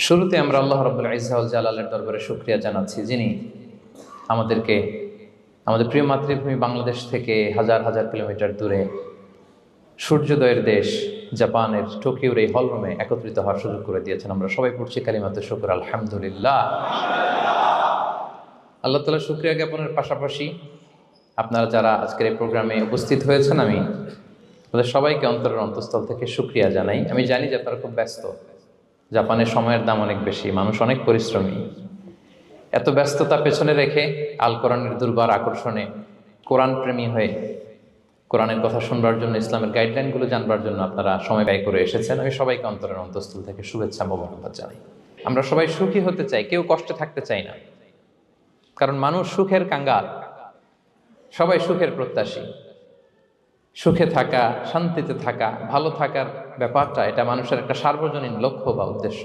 শুরুতে আমরা আল্লাহ রাব্বুল ইজ্জা ওয়াল জালালের দরবারে শুকরিয়া জানাচ্ছি, যিনি আমাদেরকে আমাদের প্রিয় মাতৃভূমি বাংলাদেশ থেকে হাজার হাজার কিলোমিটার দূরে সূর্যোদয়ের দেশ জাপানের টোকিওর এই হলরুমে একত্রিত হওয়ার সুযোগ করে দিয়েছেন। আমরা সবাই পড়ছি কালিমাতুশ শুকর, আলহামদুলিল্লাহ। আল্লাহ তাআলা শুকরিয়া জ্ঞাপনের পাশাপাশি আপনারা যারা আজকের এই প্রোগ্রামে উপস্থিত হয়েছেন, আমি তাদের সবাইকে অন্তরের অন্তঃস্থল থেকে শুকরিয়া জানাই। আমি জানি যে আপনারা খুব ব্যস্ত, জাপানের সময়ের দাম অনেক বেশি, মানুষ অনেক পরিশ্রমী। এত ব্যস্ততা পেছনে রেখে আল কোরআনের দুর্বার আকর্ষণে কোরআন প্রেমী হয়ে কোরআনের কথা শুনবার জন্য, ইসলামের গাইডলাইনগুলো জানবার জন্য আপনারা সময় ব্যয় করে এসেছেন। আমি সবাইকে অন্তরের অন্তঃস্থল থেকে শুভেচ্ছা মোবারকবাদ জানাই। আমরা সবাই সুখী হতে চাই, কেউ কষ্টে থাকতে চাই না, কারণ মানুষ সুখের কাঙ্গাল, সবাই সুখের প্রত্যাশী। সুখে থাকা, শান্তিতে থাকা, ভালো থাকার ব্যাপারটা এটা মানুষের একটা সার্বজনীন লক্ষ্য বা উদ্দেশ্য।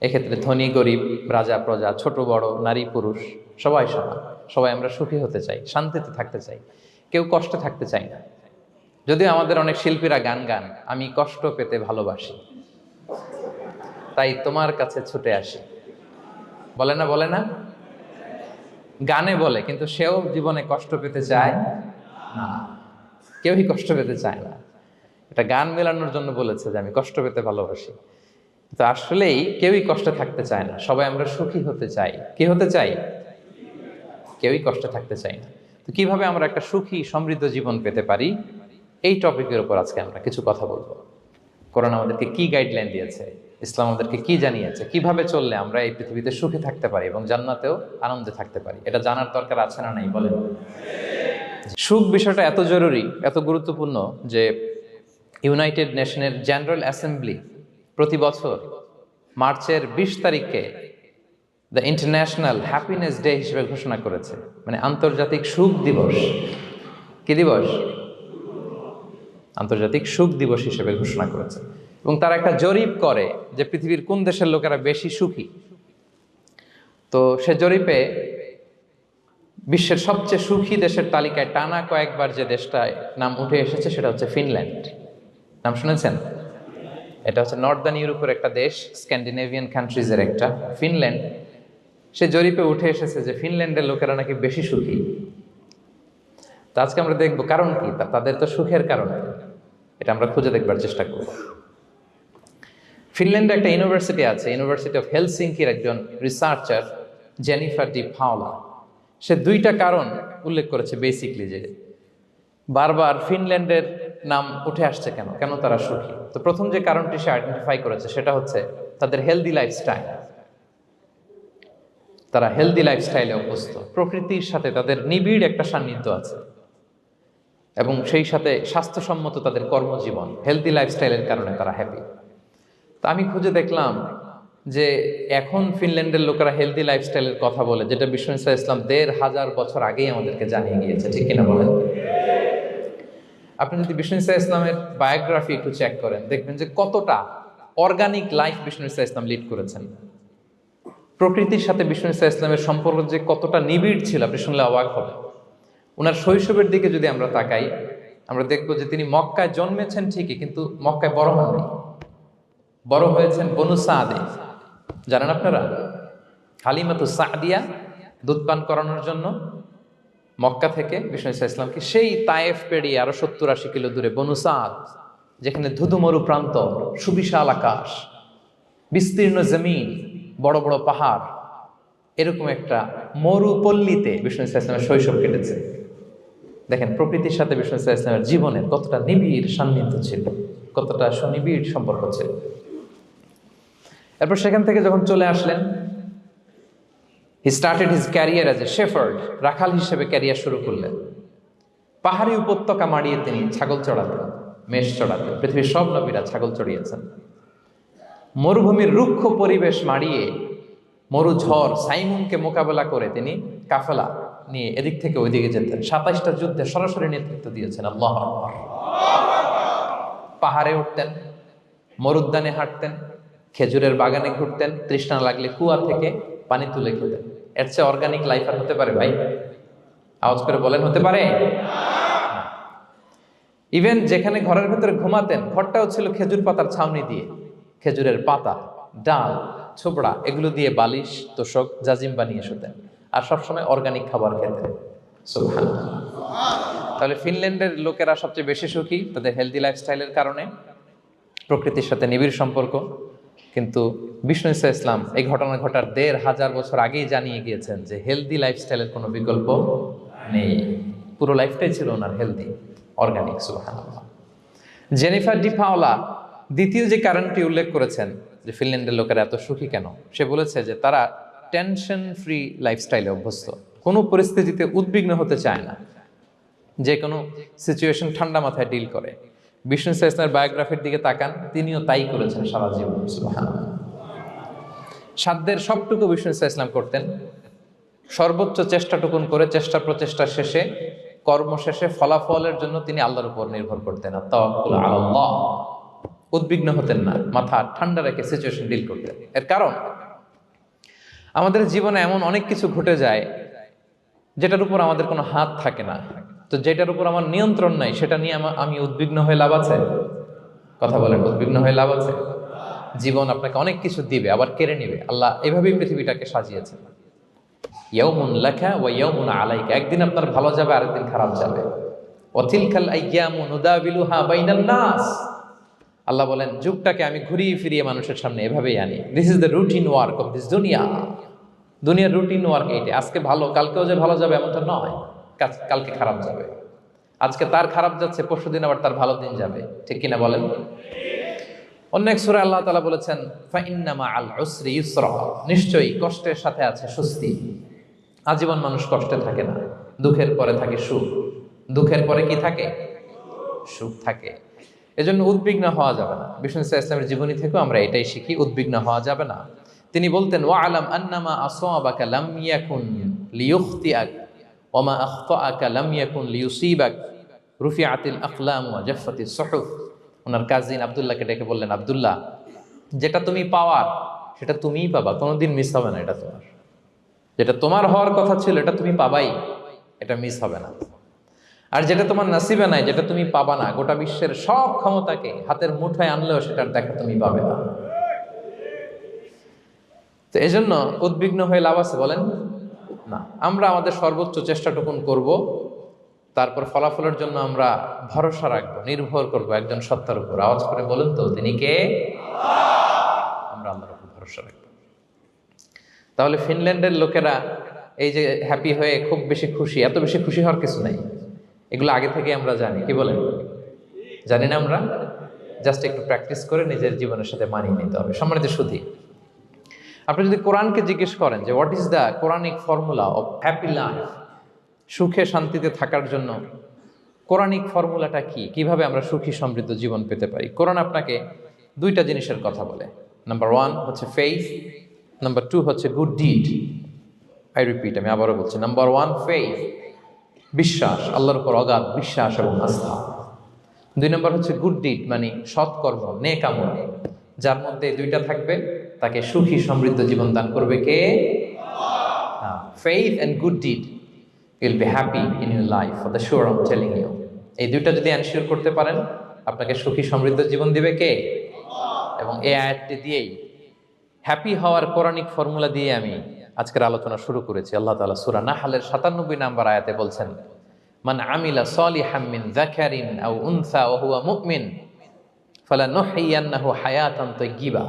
এক্ষেত্রে ধনী গরিব, রাজা প্রজা, ছোট বড়, নারী পুরুষ সবাই সমান। সবাই আমরা সুখী হতে চাই, শান্তিতে থাকতে চাই, কেউ কষ্টে থাকতে চাই না। যদিও আমাদের অনেক শিল্পীরা গান গান, আমি কষ্ট পেতে ভালোবাসি, তাই তোমার কাছে ছুটে আসি, বলে না? বলে না? গানে বলে, কিন্তু সেও জীবনে কষ্ট পেতে চায় না। কেউই কষ্ট পেতে চায় না। এটা গান মেলানোর জন্য বলেছে যে আমি কষ্ট পেতে ভালোবাসি, তো আসলেই কেউই কষ্টে থাকতে চায় না। সবাই আমরা সুখী হতে চাই। কি হতে চাই? কেউই কষ্টে থাকতে চাই না। তো কিভাবে আমরা একটা সুখী সমৃদ্ধ জীবন পেতে পারি, এই টপিকের উপর আজকে আমরা কিছু কথা বলবো। কোরআন আমাদেরকে কি গাইডলাইন দিয়েছে, ইসলাম আমাদেরকে কি জানিয়েছে, কিভাবে চললে আমরা এই পৃথিবীতে সুখে থাকতে পারি এবং জান্নাতেও আনন্দে থাকতে পারি, এটা জানার দরকার আছে না নাই বলেন? সুখ বিষয়টা এত জরুরি, এত গুরুত্বপূর্ণ যে ইউনাইটেড নেশনের জেনারেল অ্যাসেম্বলি প্রতি বছর মার্চের 20 তারিখে দ্য ইন্টারন্যাশনাল হ্যাপিনেস ডে হিসেবে ঘোষণা করেছে, মানে আন্তর্জাতিক সুখ দিবস। কি দিবস? আন্তর্জাতিক সুখ দিবস হিসেবে ঘোষণা করেছে। এবং তারা একটা জরিপ করে যে পৃথিবীর কোন দেশের লোকেরা বেশি সুখী। তো সে জরিপে বিশ্বের সবচেয়ে সুখী দেশের তালিকায় টানা কয়েকবার যে দেশটায় নাম উঠে এসেছে সেটা হচ্ছে ফিনল্যান্ড। নাম শুনেছেন? এটা হচ্ছে নর্দার্ন ইউরোপের একটা দেশ, স্ক্যান্ডিনেভিয়ান কান্ট্রিজের একটা, ফিনল্যান্ড। সে জরিপে উঠে এসেছে যে ফিনল্যান্ডের লোকেরা নাকি বেশি সুখী। তো আজকে আমরা দেখবো কারণ কি, তাদের তো সুখের কারণ, এটা আমরা খুঁজে দেখবার চেষ্টা করব। ফিনল্যান্ডে একটা ইউনিভার্সিটি আছে, ইউনিভার্সিটি অফ হেলসিঙ্কির একজন রিসার্চার জেনিফার ডি পাওলা, সে 2টা কারণ উল্লেখ করেছে বেসিকলি, যে বারবার ফিনল্যান্ডের নাম উঠে আসছে কেন, কেন তারা সুখী। তো প্রথম যে কারণটি সে আইডেন্টিফাই করেছে সেটা হচ্ছে তাদের হেলদি লাইফস্টাইল। তারা হেলদি লাইফস্টাইলে অভ্যস্ত, প্রকৃতির সাথে তাদের নিবিড় একটা সান্নিধ্য আছে, এবং সেই সাথে স্বাস্থ্যসম্মত তাদের কর্মজীবন। হেলদি লাইফস্টাইলের কারণে তারা হ্যাপি। তা আমি খুঁজে দেখলাম যে এখন ফিনল্যান্ডের লোকেরা হেলদি লাইফস্টাইলের কথা বলে, যেটা বিষ্ণু ইসলাম 1500 বছর আগেই আমাদেরকে জানিয়ে গিয়েছে, ঠিক কিনা বলেন? আপনি যদি বিষ্ণু ইসলামের বায়োগ্রাফি একটু চেক করেন, দেখবেন যে কতটা অর্গানিক লাইফ বিষ্ণু ইসলাম লিড করেছেন। প্রকৃতির সাথে বিষ্ণু ইসলামের সম্পর্ক যে কতটা নিবিড় ছিল, আপনি শুনলে অবাক হবেন। ওনার শৈশবের দিকে যদি আমরা তাকাই, আমরা দেখবো যে তিনি মক্কায় জন্মেছেন ঠিকই, কিন্তু মক্কায় বড় হননি। বড় হয়েছেন বনু সাদে। জানেন আপনারা? হালিমাতু সাদিয়া দুধ পান করানোর জন্য মক্কা থেকে বিষ্ণু ইসলামকে সেই তায়েফ পেরিয়ে আরো 70-80 কিলো দূরে বনু সাদ, যেখানে ধুধু মরু প্রান্ত, সুবিশাল আকাশ, বিস্তীর্ণ জমিন, বড় বড় পাহাড়, এরকম একটা মরুপল্লীতে বিষ্ণু ইসলামের শৈশব কেটেছে। দেখেন প্রকৃতির সাথে বিষ্ণু ইসলামের জীবনের কতটা নিবিড় সান্নিধ্য ছিল, কতটা সুনিবিড় সম্পর্ক ছিল। এরপর সেখান থেকে যখন চলে আসলেন, he started his career as a shepherd, রাখাল হিসেবে ক্যারিয়ার শুরু করলেন। পাহাড়ি উপত্যকা মাড়িয়ে তিনি ছাগল চড়াতেন, মেষ চড়াতেন। পৃথিবীর সব নবীরা ছাগল চড়িয়েছেন। মরুভূমির রুক্ষ পরিবেশ মাড়িয়ে মরু ঝড় সাইমুনকে মোকাবেলা করে তিনি কাফেলা নিয়ে এদিক থেকে ওইদিকে যেতেন। 27টা যুদ্ধে সরাসরি নেতৃত্ব দিয়েছেন। আল্লাহু আকবার। পাহাড়ে উঠতেন, মরুদ্যানে হাঁটতেন, খেজুরের বাগানে ঘুরতেন, তৃষ্ণা লাগলে কুয়া থেকে পানি তুলে খেতেন। এর চেয়ে অর্গানিক লাইফ আর হতে পারে ভাই? আওয়াজ করে বলেন, হতে পারে? ইভেন যেখানে ঘরের ভেতরে ঘুমাতেন, ঘরটাও ছিল খেজুর পাতার ছাউনি দিয়ে, খেজুরের পাতা, ডাল, ছোবড়া এগুলো দিয়ে বালিশ তোষক জাজিম বানিয়ে শুতেন, আর সবসময় অর্গানিক খাবার খেতেন। সুবহানাল্লাহ। তাহলে ফিনল্যান্ডের লোকেরা সবচেয়ে বেশি সুখী তাদের হেলদি লাইফস্টাইলের কারণে, প্রকৃতির সাথে নিবিড় সম্পর্ক। কিন্তু বিষ্ণু ঈসা ইসলাম এই ঘটনা ঘটার ১৫০০ বছর আগেই জানিয়ে গিয়েছেন যে হেলদি লাইফস্টাইলের কোনো বিকল্প নেই। পুরো লাইফটাই ছিল ওনার হেলদি, অর্গানিক। সুবহানাল্লাহ। জেনিফার ডি পাওলা দ্বিতীয় যে কারণটি উল্লেখ করেছেন যে ফিনল্যান্ডের লোকেরা এত সুখী কেন, সে বলেছে যে তারা টেনশন ফ্রি লাইফস্টাইলে অভ্যস্ত, কোনো পরিস্থিতিতে উদ্বিগ্ন হতে চায় না, যে কোনো সিচুয়েশন ঠান্ডা মাথায় ডিল করে। বিষ্ণু ঈসা ইসলামের বায়োগ্রাফির দিকে তাকান, তিনিও তাই করেছেন সারা জীবন। সুবহানাল্লাহ। সাধ্যের সবটুকু বিষ্ণু ঈসা ইসলাম করতেন, সর্বোচ্চ চেষ্টাটুকুন করে চেষ্টা প্রচেষ্টা শেষে, কর্মশেষে ফলাফলের জন্য তিনি আল্লাহর উপর নির্ভর করতেন। আর তাওয়াক্কুল আলাল্লাহ, উদ্বিগ্ন হতেন না, মাথা ঠান্ডা রেখে সিচুয়েশন ডিল করতেন। এর কারণ আমাদের জীবনে এমন অনেক কিছু ঘটে যায় যেটার উপর আমাদের কোনো হাত থাকে না, তো যেটার উপর আমার নিয়ন্ত্রণ নাই সেটা নিয়ে আমি উদ্বিগ্ন হয়ে লাভ আছে? কথা বলেন, উদ্বিগ্ন হয়ে লাভ আছে? জীবন আপনাকে অনেক কিছু দিবে, আবার কেড়ে নিবে। আল্লাহ এভাবেই পৃথিবীটাকে সাজিয়েছেন। ইয়াউমুন লাকা ওয়া ইয়াউমুন আলাইকা, একদিন আপনার ভালো যাবে, আরেকদিন খারাপ যাবে। ওয়া তিলকাল আইয়ামু নুদাবিলুহা বাইনান নাস, আল্লাহ বলেন যুগটাকে আমি ঘুরিয়ে ফিরিয়ে মানুষের সামনে এভাবেই আনি। This is the routine work of this দুনিয়া। দুনিয়ার রুটিন ওয়ার্ক এইটা। আজকে ভালো, কালকেও যে ভালো যাবে এমনটা নয়, কালকে খারাপ যাবে। আজকে তার খারাপ যাচ্ছে, পরশুদিন আবার তার ভালো দিন যাবে, ঠিক কিনা বলেন? অন্য এক সূরায় আল্লাহ তাআলা বলেছেন ফাইন্না মাআল উসরি ইউসরা, নিশ্চয়ই কষ্টের সাথে আছে স্বস্তি। আজীবন মানুষ কষ্টে থাকে না, দুঃখের পরে থাকে সুখ। দুঃখের পরে কি থাকে? সুখ থাকে। এজন্য উদ্বিগ্ন হওয়া যাবে না। বিষ্ণু ঈসা ইসলামের জীবনী থেকেও আমরা এটাই শিখি, উদ্বিগ্ন হওয়া যাবে না। তিনি বলতেন ওয়া আলাম আন্নামা আসাবাকা লাম ইয়াকুন লিয়ুখতিআক ওয়া মা আখতাআকা লাম ইয়াকুন লিয়ুসিবাক রুফিআতিল আকলাম ওয়া জাফফাতিস সুহুফ। ওনার কাজিন আব্দুল্লাহকে ডেকে বললেন, আব্দুল্লাহ, যেটা তুমি পাওয়ার সেটা তুমিই পাবা, কোনোদিন মিস হবে না। এটা তোমার, যেটা তোমার হওয়ার কথা ছিল এটা তুমি পাবাই, এটা মিস হবে না। আর যেটা তোমার নসিবে নাই, যেটা তুমি পাবা না, গোটা বিশ্বের সব ক্ষমতাকে হাতের মুঠোয় আনলেও সেটার দেখা তুমি পাবে না। তো এজন্য উদ্বিগ্ন হয়ে লাভ আছে বলেন না। আমরা আমাদের সর্বোচ্চ চেষ্টাটুকুন করব, তারপর ফলাফলের জন্য আমরা ভরসা রাখবো, নির্ভর করব একজন সত্তার উপর। আওয়াজ করে বলেন তো, তিনি কে? আমরা আল্লাহর উপর ভরসা রাখবো। তাহলে ফিনল্যান্ডের লোকেরা এই যে হ্যাপি হয়ে খুব বেশি খুশি, এত বেশি খুশি হওয়ার কিছু নাই। এগুলো আগে থেকে আমরা জানি, কি বলেন? জানি না আমরা? জাস্ট একটু প্র্যাকটিস করে নিজের জীবনের সাথে মানিয়ে নিতে হবে। সম্মানিত সুধী, আপনি যদি কোরআনকে জিজ্ঞেস করেন যে what is the Quranic formula of happy life, সুখে শান্তিতে থাকার জন্য কোরআনিক ফর্মুলাটা কি, কিভাবে আমরা সুখী সমৃদ্ধ জীবন পেতে পারি, কোরআন আপনাকে দুইটা জিনিসের কথা বলে। নাম্বার 1 হচ্ছে ফেইথ, নাম্বার 2 হচ্ছে গুড ডিড। আই রিপিট, আমি আবারও বলছি, নাম্বার 1 ফেইথ, বিশ্বাস, আল্লাহর উপর অগাধ বিশ্বাস এবং আস্থা। 2 নম্বর হচ্ছে গুড ডিড, মানে সৎকর্ম, নেক আমল। যার মধ্যে দুইটা থাকবে তাকে সুখী সমৃদ্ধ জীবন দান করবে কে? Faith and good deed, you'll be happy in your life for the sure, I am telling you. এই দুইটা যদি এনশিওর করতে পারেন, আপনাকে সুখী সমৃদ্ধ জীবন দিবে কে? এবং এই আয়াতটি দিয়েই, হ্যাপি হওয়ার কোরআনিক ফর্মুলা দিয়ে আমি আজকের আলোচনা শুরু করেছি। আল্লাহ তাআলা সূরা নাহলের ৯৭ নম্বর আয়াতে বলছেন, মান আমিলা সালিহাম মিন যাকারিন আও উনসা ওয়া হুয়া মুমিন ফালানুহইয়ান্নাহু হায়াতান তাইয়্যিবা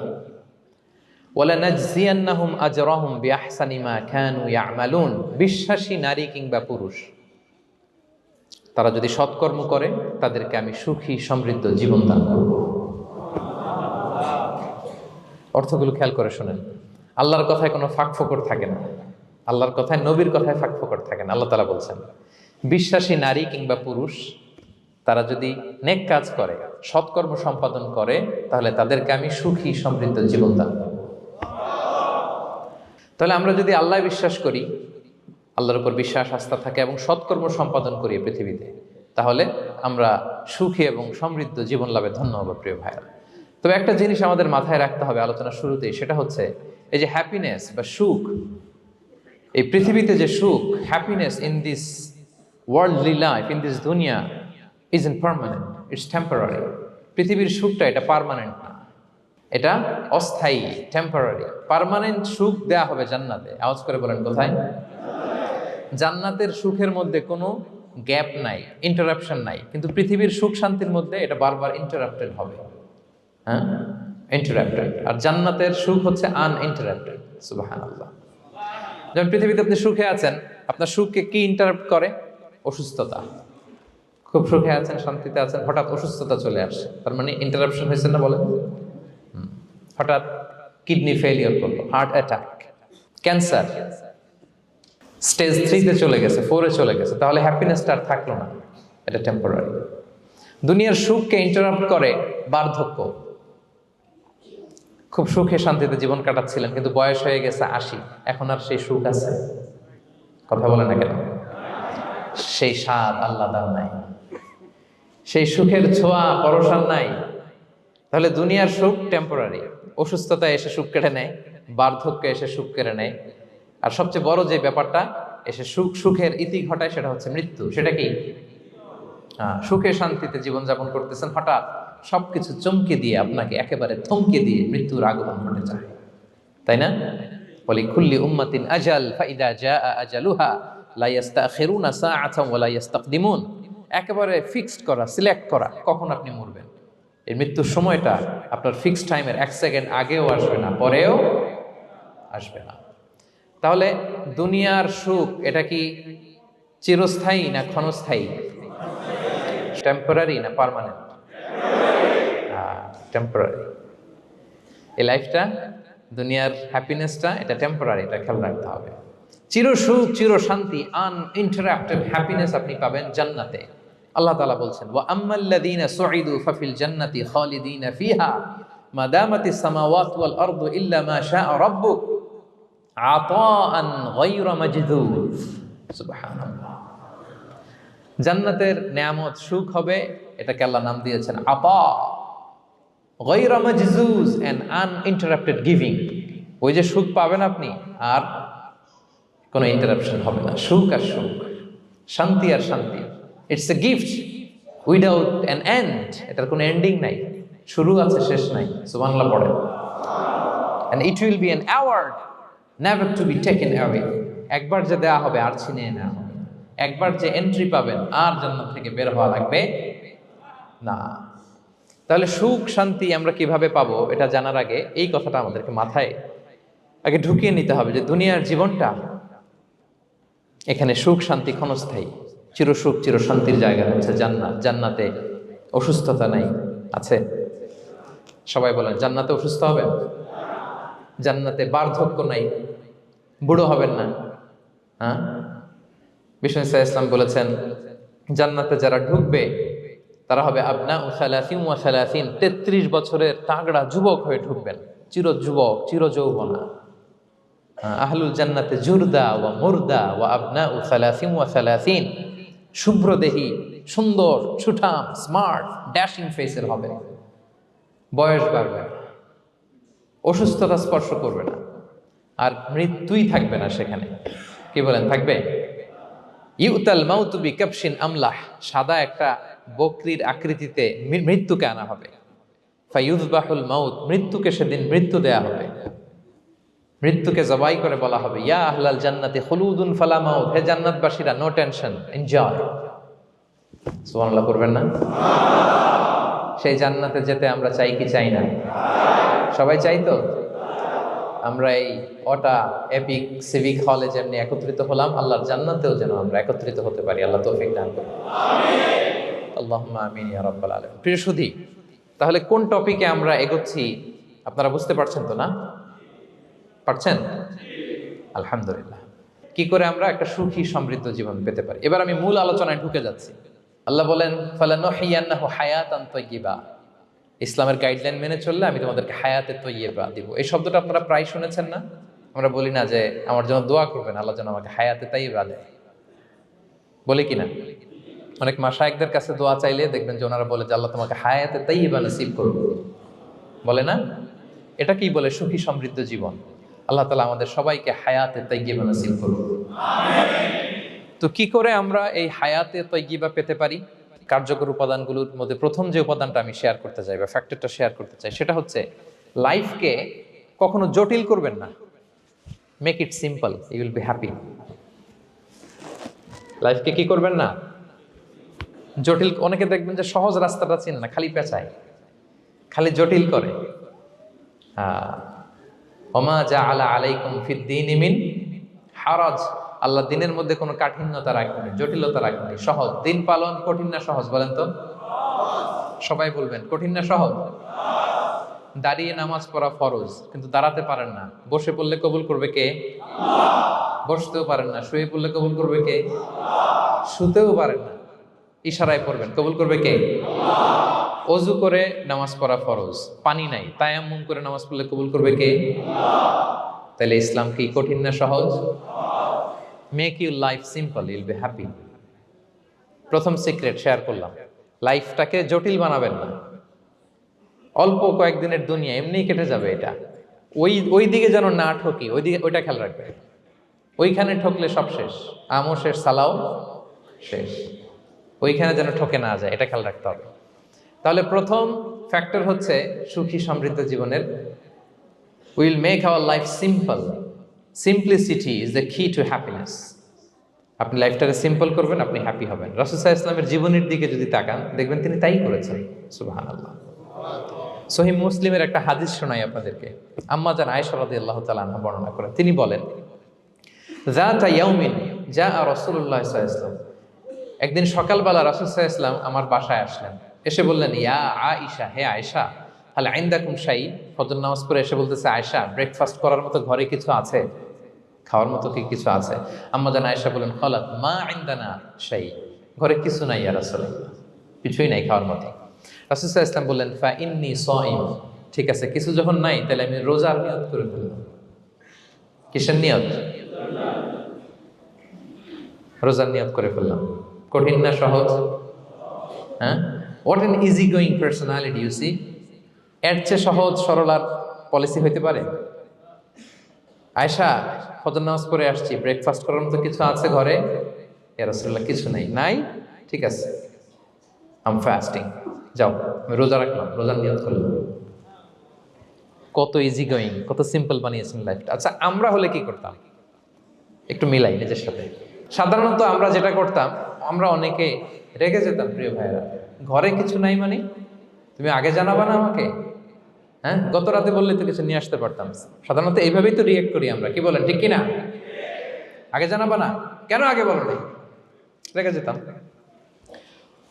ওয়া লানাজজিয়ান্নাহুম আজরাহুম বিআহসানি মা কানু ইয়ামালুন। বিশ্বাসী নারী কিংবা পুরুষ তারা যদি সৎকর্ম করে, তাদেরকে আমি সুখী সমৃদ্ধ জীবন দান করব। অর্থগুলো খেয়াল করে শোনেন। আল্লাহর কথায় কোনো ফাঁকফোকর থাকে না, আল্লাহর কথায়, নবীর কথায় ফাঁকফোকর থাকে না। আল্লাহ তাআলা বলছেন বিশ্বাসী নারী কিংবা পুরুষ তারা যদি নেক কাজ করে, সৎকর্ম সম্পাদন করে, তাহলে তাদেরকে আমি সুখী সমৃদ্ধ জীবন দান করব। তাহলে আমরা যদি আল্লাহ বিশ্বাস করি, আল্লাহর উপর বিশ্বাস আস্থা থাকে এবং সৎকর্ম সম্পাদন করি পৃথিবীতে, তাহলে আমরা সুখী এবং সমৃদ্ধ জীবন লাভে ধন্য হব প্রিয় ভাইরা। তবে একটা জিনিস আমাদের মাথায় রাখতে হবে আলোচনা শুরুতেই, সেটা হচ্ছে এই যে হ্যাপিনেস বা সুখ, এই পৃথিবীতে যে সুখ, happiness in this worldly life, in this দুনিয়া is impermanent, it's temporary. পৃথিবীর সুখটা এটা পার্মানেন্ট না, এটা অস্থায়ী, টেম্পোরারি। পার্মানেন্ট সুখ দেয়া হবে জান্নাতে। আওয়াজ করে বলেন কোথায়? জান্নাতের সুখের মধ্যে কোনো গ্যাপ নাই, ইন্টারাপশন নাই। কিন্তু পৃথিবীর সুখ শান্তির মধ্যে এটা বারবার ইন্টারাপ্টেড হবে। হ্যাঁ, ইন্টারাপ্টেড। আর জান্নাতের সুখ হচ্ছে আনইন্টারাপ্টেড। সুবহানাল্লাহ। যেমন পৃথিবীতে আপনি সুখে আছেন, আপনার সুখকে কি ইন্টারাপ্ট করে? অসুস্থতা। খুব সুখে আছেন, শান্তিতে আছেন, হঠাৎ অসুস্থতা চলে আসে, তার মানে ইন্টারাপশন হয়েছে না? বলেন। হঠাৎ কিডনি ফেলিয়ার করলো, হার্ট অ্যাটাক, ক্যান্সার স্টেজ 3-তে চলে গেছে, 4-এ চলে গেছে, তাহলে হ্যাপিনেসটা আর থাকলো না। এটা টেম্পোরারি। দুনিয়ার সুখকে ইন্টারাপ্ট করে বার্ধক্য। খুব সুখে শান্তিতে জীবন কাটাচ্ছিলেন, কিন্তু বয়স হয়ে গেছে 80, এখন আর সেই সুখ আছে? কথা বলে না কেন? সেই স্বাদ আল্লাহর নাই, সেই সুখের ছোঁয়া পরশান নাই। তাহলে দুনিয়ার সুখ টেম্পোরারি। অসুস্থতা এসে সুখ কেড়ে নেয়, বার্ধক্য এসে সুখ কেড়ে নেয়, আর সবচেয়ে বড় যে ব্যাপারটা এসে সুখের ইতি ঘটায় সেটা হচ্ছে মৃত্যু। সেটা কি? সুখে শান্তিতে জীবনযাপন করতেছেন, হঠাৎ সবকিছু চমকে দিয়ে, আপনাকে একেবারে থমকে দিয়ে মৃত্যুর আগমন ঘটে যায়, তাই না? বলি কুল্লি উম্মাতিন আজাল ফাইদা জাআ আজালুহা লা ইস্তাখিরুনা সাআতান ওয়া লা ইস্তাকদিমুন। একেবারে ফিক্সড করা, সিলেক্ট করা কখন আপনি মরবেন। এই মৃত্যুর সময়টা আপনার ফিক্সড টাইমের 1 সেকেন্ড আগেও আসবে না, পরেও আসবে না। তাহলে দুনিয়ার সুখ এটা কি চিরস্থায়ী না ক্ষণস্থায়ী? টেম্পোরারি না পার্মানেন্ট? টেম্পোরারি। এই লাইফটা, দুনিয়ার হ্যাপিনেসটা, এটা টেম্পোরারি, এটা খেয়াল রাখতে হবে। চির সুখ, চির শান্তি, আনইন্টারাপ্টেড হ্যাপিনেস আপনি পাবেন জান্নাতে। আল্লাহ তাআলা বলছেন, ওয়া আম্মাল্লাযীনা সুঈদু ফাফিল জান্নাতি খালিদিনা ফিহা মা দামাতিস সামাওয়াতু ওয়াল আরদু ইল্লা মা শাআ রাব্বুক আতাআন গায়রা মাজদুদ। সুবহানাল্লাহ। জান্নাতের নেয়ামত, সুখ হবে, এটাকে আল্লাহ নাম দিয়েছেন আতা, গায়রা মাজজুজ, এন্ড আনইন্টারাপ্টেড গিভিং। ওই যে সুখ পাবেন আপনি, আর কোনো ইন্টারাপশন হবে না। সুখ আর সুখ, শান্তি আর শান্তি, it's a gift without an end. এটার কোনো এন্ডিং নাই, শুরু আছে শেষ নাই। সুবহানাল্লাহ পড়ে। And it will be an award never to be taken away. একবার যে দেয়া হবে আর ছিনিয়ে নেওয়া হবে। একবার যে এন্ট্রি পাবেন, আর জান্নাত থেকে বের হওয়া লাগবে না। তাহলে সুখ শান্তি আমরা কিভাবে পাবো, এটা জানার আগে এই কথাটা আমাদেরকে মাথায় আগে ঢুকিয়ে নিতে হবে যে দুনিয়ার জীবনটা, এখানে সুখ শান্তি ক্ষণস্থায়ী। চির সুখ চির শান্তির জায়গা হচ্ছে জান্নাত। জান্নাতে অসুস্থতা নাই, আছে? সবাই বলেন, জান্নাতে অসুস্থ হবেন? জান্নাতে বার্ধক্য নাই, বুড়ো হবেন না। হ্যাঁ, বিষ্ণু ইসলাম বলেছেন, জান্নাতে যারা ঢুকবে তারা হবে আবনা ও সালাসিন ওয়া সালাসিন, 33 বছরের তাগড়া যুবক হয়ে ঢুকবেন, চির যুবক, চির যৌবনা। আহলুল জান্নাতে জুরদা ওয়া মুরদা ওয়া আবনা ও সালাসিন ওয়া সালাসিন, শুভ্রদেহী, সুন্দর, সুঠাম, স্মার্ট, ড্যাশিং ফেসের হবে। বয়স বাড়বে না, অসুস্থতা স্পর্শ করবে না, আর মৃত্যুই থাকবে না সেখানে। কি বলেন, থাকবে? ইউতাল মাউতু বিকাবশিন আমলাহ, সাদা একটা বকরির আকৃতিতে মৃত্যুকে আনা হবে। ফায়ুযবাহুল মাউত, মৃত্যুকে সেদিন মৃত্যু দেয়া হবে। মৃত্যুকে জবাই করে বলা হবে, ইয়া আহলাল জান্নাতি খুলুদুন ফালা মাউত, হে জান্নাতবাসীরা, নো টেনশন, এনজয়। সুবহানাল্লাহ করবেন না? সেই জান্নাতে যেতে আমরা চাই কি চাই না? সবাই চাই তো? আমরা এই ওটা এপিক সিভিক হলে যেমনি একত্রিত হলাম, আল্লাহর জান্নাতেও যেন আমরা একত্রিত হতে পারি। আল্লাহ তৌফিক দান করুন। আমিন। আল্লাহুম্মা আমিন ইয়া রাব্বাল আলামিন। প্রিয় সুধী, তাহলে কোন টপিকে আমরা এগোচ্ছি আপনারা বুঝতে পারছেন তো না? পারছেন? আলহামদুলিল্লাহ। কি করে আমরা একটা সুখী সমৃদ্ধ জীবন পেতে পারি, এবার আমি মূল আলোচনায় ঢুকে যাচ্ছি। আল্লাহ বলেন, ফালানুহিয়ান্নাহু হায়াতান তাইয়্যিবা, ইসলামের গাইডলাইন মেনে চললে আমি তোমাদেরকে হায়াতে তৈয়্যিবা দিব। এই শব্দটা আপনারা প্রায় শুনেছেন না? আমরা বলি না যে আমার জন্য দোয়া করবেন, আল্লাহ যেন আমাকে হায়াতে তৈয়্যিবা দেয়, বলি কিনা? অনেক মাশায়েখদের কাছে দোয়া চাইলে দেখবেন যে ওনারা বলে যে আল্লাহ তোমাকে হায়াতে তৈয়্যিবা নসিব করুন, বলে না? এটা কি বলে? সুখী সমৃদ্ধ জীবন। আল্লাহ তাআলা আমাদের সবাইকে হায়াতে তৈয়্যিবা নসিব করুন। তো কি করে আমরা এই হায়াতে তৈয়্যিবা পেতে পারি? কার্যকর উপাদানগুলোর মধ্যে প্রথম যে উপাদানটা আমি শেয়ার করতে চাই বা ফ্যাক্টরটা শেয়ার করতে চাই, সেটা হচ্ছে লাইফকে কখনো জটিল করবেন না, make it simple, you will be happy. লাইফকে কি করবেন না, জটিল। অনেকে দেখবেন যে সহজ রাস্তাটা চিনে না, খালি পেঁচায়, খালি জটিল করে। ওমা জাআলা আলাইকুম ফিদ্দীনি মিন হারাজ, আল্লাহ দিনের মধ্যে কোনো কাঠিন্যতা রাখেনি, জটিলতা রাখেনি, সহজ। দিন পালন কঠিন না সহজ বলেন তো? সবাই বলবেন কঠিন না সহজ? দাঁড়িয়ে নামাজ পড়া ফরজ, কিন্তু দাঁড়াতে পারেন না। বসে পড়লে কবুল করবে কে? বসতেও পারেন না। শুয়ে পড়লে কবুল করবে কে? শুতেও পারেন না, ইশারায় পড়বেন, কবুল করবে কে? অজু করে নামাজ পড়া ফরজ, পানি নাই, তায়াম্মুম করে নামাজ পড়লে কবুল করবে কে? তাহলে ইসলাম কি কঠিন না সহজ? Make your life simple, Yule be happy. প্রথম সিক্রেট শেয়ার করলাম, লাইফটাকে জটিল বানাবেন না। অল্প কয়েকদিনের দুনিয়া, এমনিই কেটে যাবে এটা। ওই দিকে যেন না ঠকি, ওইটা খেয়াল রাখবে। ওইখানে ঠকলে সব শেষ, আমও শেষ, সালাও শেষ। ওইখানে যেন ঠকে না যায়, এটা খেয়াল রাখতে হবে। তাহলে প্রথম ফ্যাক্টর হচ্ছে সুখী সমৃদ্ধ জীবনের, will make our life simple. Simplicity is the কি টু হ্যাপিনেস। আপনি লাইফটাকে সিম্পল করবেন, আপনি হ্যাপি হবেন। রাসূল সাল্লাল্লাহু আলাইহি ওয়াসাল্লামের জীবনের দিকে যদি তাকান, দেখবেন তিনি তাই করেছেন। সুবহানাল্লাহ। সহিহ মুসলিমের একটা হাদিস শোনাই আপনাদেরকে। আম্মা জান আয়েশা রাদিয়াল্লাহু তাআলা আনহা বর্ণনা করেন। তিনি বলেন, যাতা ইয়াউমিন জাআ রাসূলুল্লাহ সাল্লাল্লাহু আলাইহি ওয়াসাল্লাম, একদিন সকালবেলা রাসূল সাল্লাল্লাহু আলাইহি ওয়াসাল্লাম আমার বাসায় আসলেন। এসে বললেন, ইয়া আয়েশা, হে আয়েশা, হাল ইনদাকুম শাই। ফজর নামাজ পড়ে এসে বলতেছে, আয়েশা, ব্রেকফাস্ট করার মতো ঘরে কিছু আছে? খাওয়ার মতো কি কিছু আছে? আম্মা জান আয়েশা বলেন, ক্বালাত মা ইনদানা শাই, ঘরে কিছু নাই ইয়া রাসূলুল্লাহ, কিছুই নাই খাওয়ার মতো। রাসূল সাল্লাল্লাহু আলাইহি ওয়াসাল্লাম বললেন, ফা ইন্নী সাইম, ঠিক আছে, কিছু যখন নাই তাহলে আমি রোজার নিয়ত করে ফেললাম। কিসের নিয়ত? রোজার নিয়ত করে ফেললাম। কঠিন না সহজ? হ্যাঁ, what an easy going personality you see. এর চেয়ে সহজ সরল আর পলিসি হইতে পারে? আয়েশা, ফজর নামাজ পড়ে আসছি, ব্রেকফাস্ট করার মতো কিছু আছে ঘরে? ইয়া রাসূলুল্লাহ, কিছু নাই। নাই, ঠিক আছে, আম ফাস্টিং, যাও আমি রোজা রাখলাম, রোজার নিয়ত করলাম। কত ইজি গোয়িং, কত সিম্পল বানিয়েছেন লাইফটা। আচ্ছা, আমরা হলে কি করতাম? একটু মিলাই নিজের সাথে। সাধারণত আমরা যেটা করতাম, আমরা অনেকে রেগে যেতাম। প্রিয় ভাইয়েরা, ঘরে কিছু নাই মানে তুমি আগে জানাবা না আমাকে? হ্যাঁ, গত রাতে বললে তো কিছু নিয়ে আসতে পারতাম। সাধারণত এইভাবেই তো রিয়েক্ট করি আমরা, কি বলেন, ঠিক কিনা? আগে জানাবা না, কেন আগে বলো নাই? রেগে যেতাম।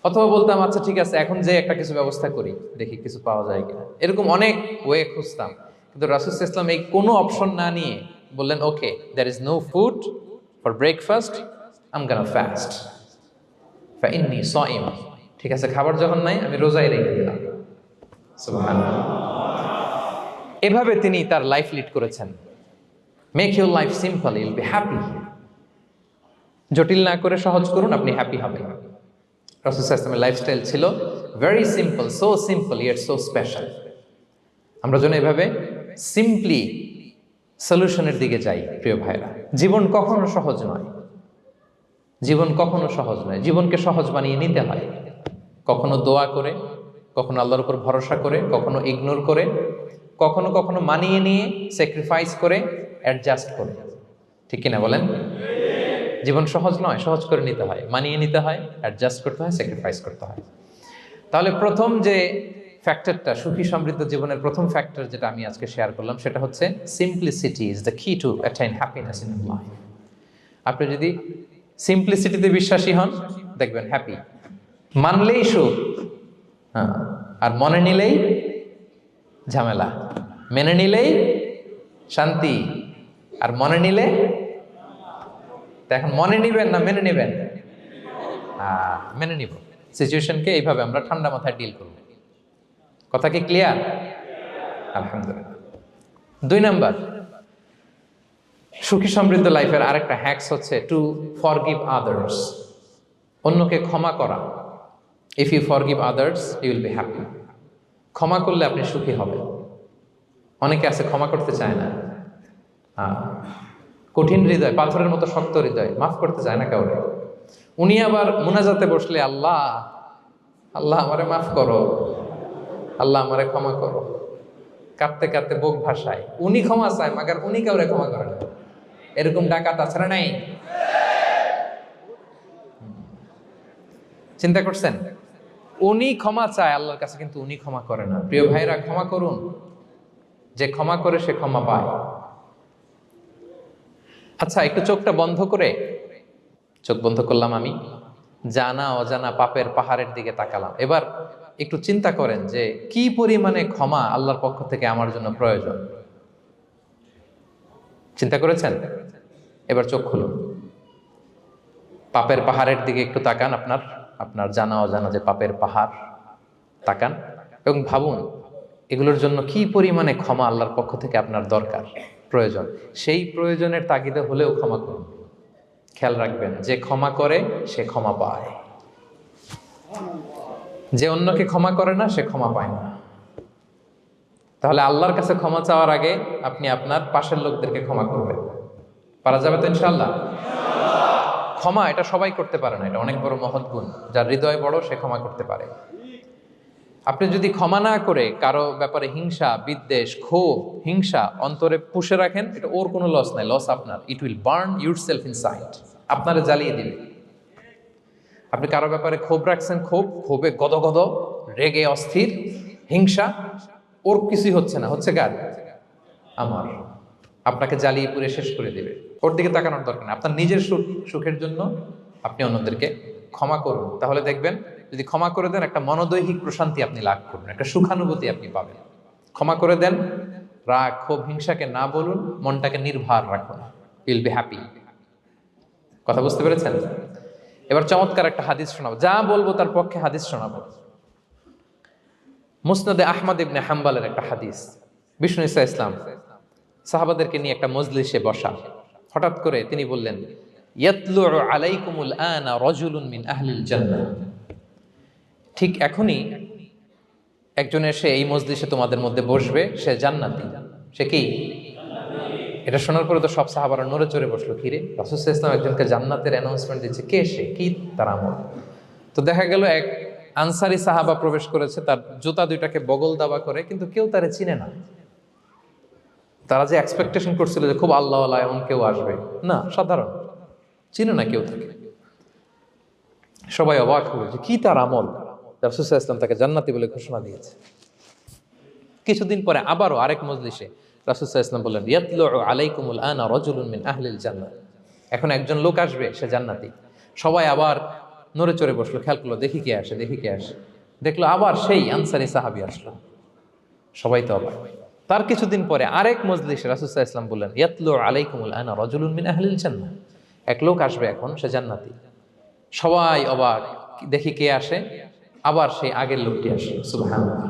অথবা বলতাম, আচ্ছা ঠিক আছে, এখন যে একটা কিছু ব্যবস্থা করি, দেখি কিছু পাওয়া যায় কিনা। এরকম অনেক ওয়ে খুঁজতাম। কিন্তু রাসূল সাল্লাল্লাহু আলাইহি ওয়াসাল্লাম এই কোনো অপশন না নিয়ে বললেন, okay, there is no food for breakfast, I am gonna fast, ফা ইন্নী সাইম, ঠিক আছে, খাবার যখন নাই আমি রোজাই রেখে দিলাম। সুবহানাল্লাহ। এভাবে তিনি তার লাইফ লিড করেছেন। Make your life simple, Yule be happy. জটিল না করে সহজ করুন, আপনি হ্যাপি হবেন। রাসূল সাল্লাল্লাহু আলাইহি ওয়াসাল্লামের লাইফস্টাইল ছিল very simple, so simple yet so special. আমরা যেন এভাবে সিম্পলি সলিউশনের দিকে যাই। প্রিয় ভাইরা, জীবন কখনো সহজ নয়, জীবন কখনো সহজ নয়। জীবনকে সহজ বানিয়ে নিতে হয়, কখনো দোয়া করে, কখনো আল্লাহর উপর ভরসা করে, কখনো ইগনোর করে, কখনো কখনো মানিয়ে নিয়ে, স্যাক্রিফাইস করে, অ্যাডজাস্ট করে। ঠিক কিনা বলেন? জীবন সহজ নয়, সহজ করে নিতে হয়, মানিয়ে নিতে হয়, অ্যাডজাস্ট করতে হয়, স্যাক্রিফাইস করতে হয়। তাহলে প্রথম যে ফ্যাক্টরটা, সুখী সমৃদ্ধ জীবনের প্রথম ফ্যাক্টর যেটা আমি আজকে শেয়ার করলাম, সেটা হচ্ছে সিম্পলিসিটি ইজ দ্য কি টু অ্যাটাইন হ্যাপিনেস ইন লাইফ। আপনি যদি সিম্পলিসিটিতে বিশ্বাসী হন, দেখবেন হ্যাপি। মানলেই সুখ, হ্যাঁ, আর মনে নিলেই ঝামেলা। মেনে নিলেই শান্তি, আর মনে নিলে, এখন মনে নিবেন না মেনে নিবেন? মেনে নিব। সিচুয়েশনকে এইভাবে আমরা ঠান্ডা মাথায় ডিল করব। কথা কি ক্লিয়ার? আলহামদুলিল্লাহ। 2 নাম্বার, সুখী সমৃদ্ধ লাইফের আরেকটা হ্যাকস হচ্ছে টু ফরগিভ আদার্স। অন্যকে ক্ষমা করা। If you forgive others, you will be happy. ক্ষমা করলে আপনি সুখী হবেন। অনেকে আছে ক্ষমা করতে চায় না, কঠিন হৃদয়, পাথরের মতো শক্ত হৃদয়, মাফ করতে চায় না কাউকে। উনি আবার মুনাজাতে বসলে, আল্লাহ আল্লাহ আমারে মাফ করো, আল্লাহ আমারে ক্ষমা করো। কাঁদতে কাঁদতে বুক ভাসায়, উনি ক্ষমা চায় মাগার উনি কাউরে ক্ষমা করে না। এরকম ডাকাত আছে না নাই? চিন্তা করছেন? উনি ক্ষমা চায় আল্লাহর কাছে, কিন্তু উনি ক্ষমা করে না। প্রিয় ভাইরা, ক্ষমা করুন। যে ক্ষমা করে সে ক্ষমা পায়। আচ্ছা, একটু চোখটা বন্ধ করে, চোখ বন্ধ করলাম আমি, জানা অজানা পাপের পাহাড়ের দিকে তাকালাম। এবার একটু চিন্তা করেন যে কি পরিমাণে ক্ষমা আল্লাহর পক্ষ থেকে আমার জন্য প্রয়োজন। চিন্তা করেছেন? এবার চোখ খুলুন, পাপের পাহাড়ের দিকে একটু তাকান, আপনার আপনার জানা অজানা যে পাপের পাহাড়, তাকান এবং ভাবুন এগুলোর জন্য কি পরিমাণে ক্ষমা আল্লাহর পক্ষ থেকে আপনার দরকার, প্রয়োজন। সেই প্রয়োজনের তাগিদে হলেও ক্ষমা করুন। খেয়াল রাখবেন, যে ক্ষমা করে সে ক্ষমা পায়, যে অন্যকে ক্ষমা করে না সে ক্ষমা পায় না। তাহলে আল্লাহর কাছে ক্ষমা চাওয়ার আগে আপনি আপনার পাশের লোকদেরকে ক্ষমা করবেন। পারা যাবে তো ইনশাআল্লাহ? ক্ষমা এটা সবাই করতে পারে না, এটা অনেক বড় মহৎ গুণ। যার হৃদয় বড় সে ক্ষমা করতে পারে। আপনি যদি ক্ষমা না করে কারো ব্যাপারে হিংসা, বিদ্বেষ, ক্ষোভ, হিংসা অন্তরে পুষে রাখেন, এটা ওর কোনো লস নাই, লস আপনার। It will burn your self inside, আপনারা জ্বালিয়ে দিবে। আপনি কারো ব্যাপারে ক্ষোভ রাখছেন, ক্ষোভে গদগদ, রেগে অস্থির, হিংসা, ওর কিছুই হচ্ছে না, হচ্ছে কার? আমার। আপনাকে জ্বালিয়ে পুড়ে শেষ করে দিবে। ওর দিকে তাকানোর দরকার নেই। আপনার নিজের সুখের জন্য আপনি অন্যদেরকে ক্ষমা করুন। তাহলে দেখবেন, যদি ক্ষমা করে দেন, একটা মনোদৈহিক প্রশান্তি আপনি লাভ করবেন, একটা সুখানুভূতি আপনি পাবেন। ক্ষমা করে দেন, রাগ, ক্ষোভ, হিংসাকে না বলুন, মনটাকে নির্ভার রাখুন, ইউল বি হ্যাপি। কথা বুঝতে পেরেছেন? এবার চমৎকার একটা হাদিস শোনাবো, যা বলবো তার পক্ষে হাদিস শোনাবো। মুসনাদে আহমদ ইবনে হাম্বালের একটা হাদিস। বিষ্ণু ইসা ইসলাম সাহাবাদেরকে নিয়ে একটা মজলিসে বসা, হঠাৎ করে তিনি বললেন, ইয়াতলু আলাইকুমুল আনা রাজুলুন মিন আহলিল জান্নাহ। ঠিক এখনই একজন এসে এই মজলিসে তোমাদের মধ্যে বসবে, সে জান্নাতি। সে কি? এটা শোনার পরে তো সব সাহাবারা নড়ে চড়ে বসলো, কিরে, রাসূল সাল্লাল্লাহু আলাইহি ওয়াসাল্লাম একজনকে জান্নাতের অ্যানাউন্সমেন্ট দিচ্ছে, কে সে, কি তার আমল? তো দেখা গেল এক আনসারি সাহাবা প্রবেশ করেছে, তার জুতা দুইটাকে বগল দাবা করে, কিন্তু কেউ তারে চিনে না। তারা যে এক্সপেকটেশন করছিল যে খুব আল্লাহওয়ালা এমন কেউ আসবে, না, সাধারণ, চিনে না কেউ তাকে। সবাই অবাক হলো যে কি তার আমল, রাসূল সাল্লাল্লাহু আলাইহি ওয়াসাল্লাম তাকে জান্নাতি বলে ঘোষণা দিয়েছে। কিছুদিন পরে আবারও আরেক মজলিসে রাসূল সাল্লাল্লাহু আলাইহি ওয়াসাল্লাম বললেন, ইয়াতলু আলাইকুমুল আনা রাজুলুন মিন আহলিল জান্নাহ। এখন একজন লোক আসবে, সে জান্নাতি। সবাই আবার নড়ে চড়ে বসলো, খেয়াল করলো, দেখি কে আসে, দেখি কে আসে। দেখলো আবার সেই আনসারি সাহাবী আসলো। সবাই তো অবাক। তার কিছুদিন পরে আরেক মজলিসে রাসূল সাল্লাল্লাহু আলাইহি ওয়াসাল্লাম বললেন, ইয়াতলু আলাইকুমুল আনা রাজুলুন মিন আহলিল জান্নাহ। এক লোক আসবে এখন, সে জান্নাতি। সবাই অবাক, দেখি কে আসে, আবার সেই আগের লোকটি আসে। সুবহানাল্লাহ।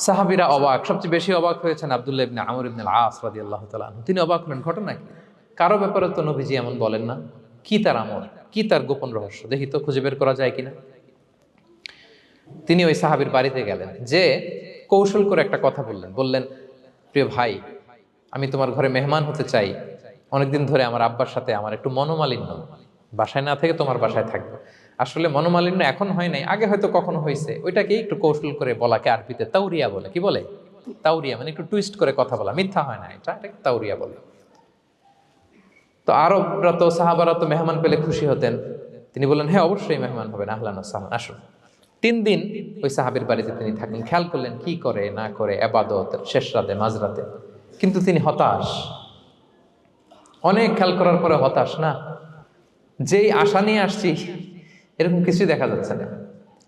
সাহাবীরা অবাক, সবচেয়ে বেশি অবাক হয়েছেন আব্দুল্লাহ ইবনে আমর ইবনে আল-আস রাদিয়াল্লাহু তাআলা আনহু। তিনি অবাক হলেন, ঘটনা কি? কারো ব্যাপারে তো নবীজি এমন বলেন না, কি তার আমল, কি তার গোপন রহস্য, দেখি তো খুঁজে বের করা যায় কিনা। তিনি ওই সাহাবীর বাড়িতে গেলেন, যে কৌশল করে একটা কথা বললেন, প্রিয় ভাই, আমি তোমার ঘরে মেহমান হতে চাই। অনেকদিন ধরে আমার আব্বার সাথে আমার একটু মনোমালিন্য, বাসায় না থেকে তোমার বাসায় থাকবো। আসলে মনোমালিন্য এখন হয় নাই, আগে হয়তো কখনো হয়েছে। ওইটাকে একটু কৌশল করে বলাকে আরবিতে তাউরিয়া বলে। কি বলে? তাউরিয়া, মানে একটু টুইস্ট করে কথা বলা, মিথ্যা হয় না, এটাকে তাউরিয়া বলে। তো আরবরা তো, সাহাবারা তো মেহমান পেলে খুশি হতেন। তিনি বললেন, হ্যাঁ অবশ্যই মেহমান হবেন, আহলান ওয়া সাহলান, আসুন। 3 দিন ওই সাহাবীর বাড়িতে তিনি থাকলেন। খেয়াল করলেন কি করে না করে, ইবাদত, শেষ রাতে, মাঝরাতে। কিন্তু তিনি হতাশ, অনেক খেয়াল করার পরে হতাশ। না, যেই আশা নিয়ে আসছি এরকম কিছুই দেখা যাচ্ছে না।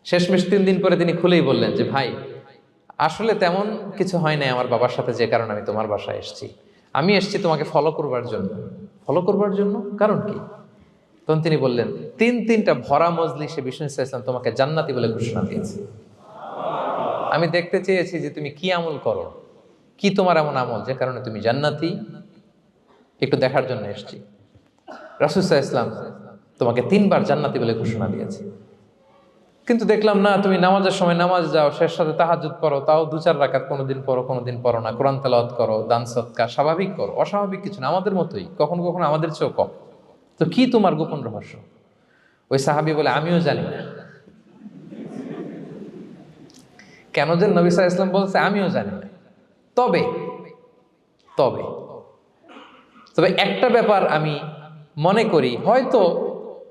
শেষমেশ 3 দিন পরে তিনি খুলেই বললেন যে, ভাই আসলে তেমন কিছু হয় নাই আমার বাবার সাথে, যে কারণে আমি তোমার বাসায় এসেছি। আমি এসেছি তোমাকে ফলো করবার জন্য। ফলো করবার জন্য? কারণ কি? তখন তিনি বললেন, 3টা ভরা মজলিসে বিষ্ণু সাল্লাল্লাহু আলাইহি ওয়াসাল্লাম তোমাকে জান্নাতি বলে ঘোষণা দিয়েছে। আমি দেখতে চেয়েছি যে তুমি কি আমল করো, কি তোমার এমন আমল যে কারণে তুমি জান্নাতি, একটু দেখার জন্য এসেছি। রাসূল সাল্লাল্লাহু আলাইহি ওয়াসাল্লাম তোমাকে 3 বার জান্নাতি বলে ঘোষণা দিয়েছে, কিন্তু দেখলাম না, তুমি নামাজের সময় নামাজ যাও, শেষ সাথে তাহাজ্জুদ পড়ো, তাও 2-4 রাকাত, কোনোদিন পড়ো কোনোদিন পড়ো না, কোরআন তেলাওয়াত করো, দান সদকা, স্বাভাবিক করো, অস্বাভাবিক কিছু না, আমাদের মতোই, কখনো কখনো আমাদের চেয়েও কম। তো কি তোমার গোপন রহস্য? ওই সাহাবী বলে, আমিও জানি না। কেন যে নবী সাল্লাল্লাহু আলাইহি ওয়াসাল্লাম বলছে আমিও জানি না। তবে তবে তবে একটা ব্যাপার আমি মনে করি, হয়তো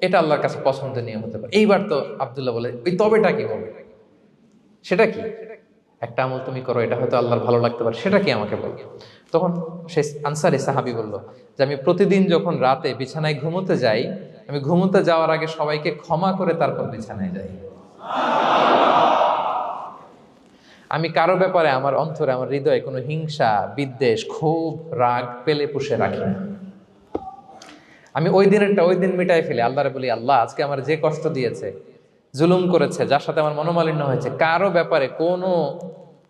এটা আল্লাহর কাছে পছন্দনীয় হতে পারে। এইবার তো আব্দুল্লাহ বলে, ওই তবেটা কি বলে? সেটা কি? একটা আমল তুমি করো, এটা হয়তো আল্লাহর ভালো লাগতে পারে, সেটা কি আমাকে বলো। তখন সে আনসারী সাহাবী বলল যে আমি প্রতিদিন যখন রাতে বিছানায় ঘুমোতে যাই, আমি ঘুমোতে যাওয়ার আগে সবাইকে ক্ষমা করে তারপর বিছানায় যাই। আমি কারো ব্যাপারে আমার অন্তরে, আমার হৃদয়ে কোনো হিংসা, বিদ্বেষ, ক্ষোভ, রাগ পেলে পুষে রাখি না। আমি ওই দিনেরটা ওই দিন মিটাই ফেলি। আল্লাহরে বলি, আল্লাহ আজকে আমার যে কষ্ট দিয়েছে, জুলুম করেছে, যার সাথে আমার মনোমালিন্য হয়েছে, কারো ব্যাপারে কোনো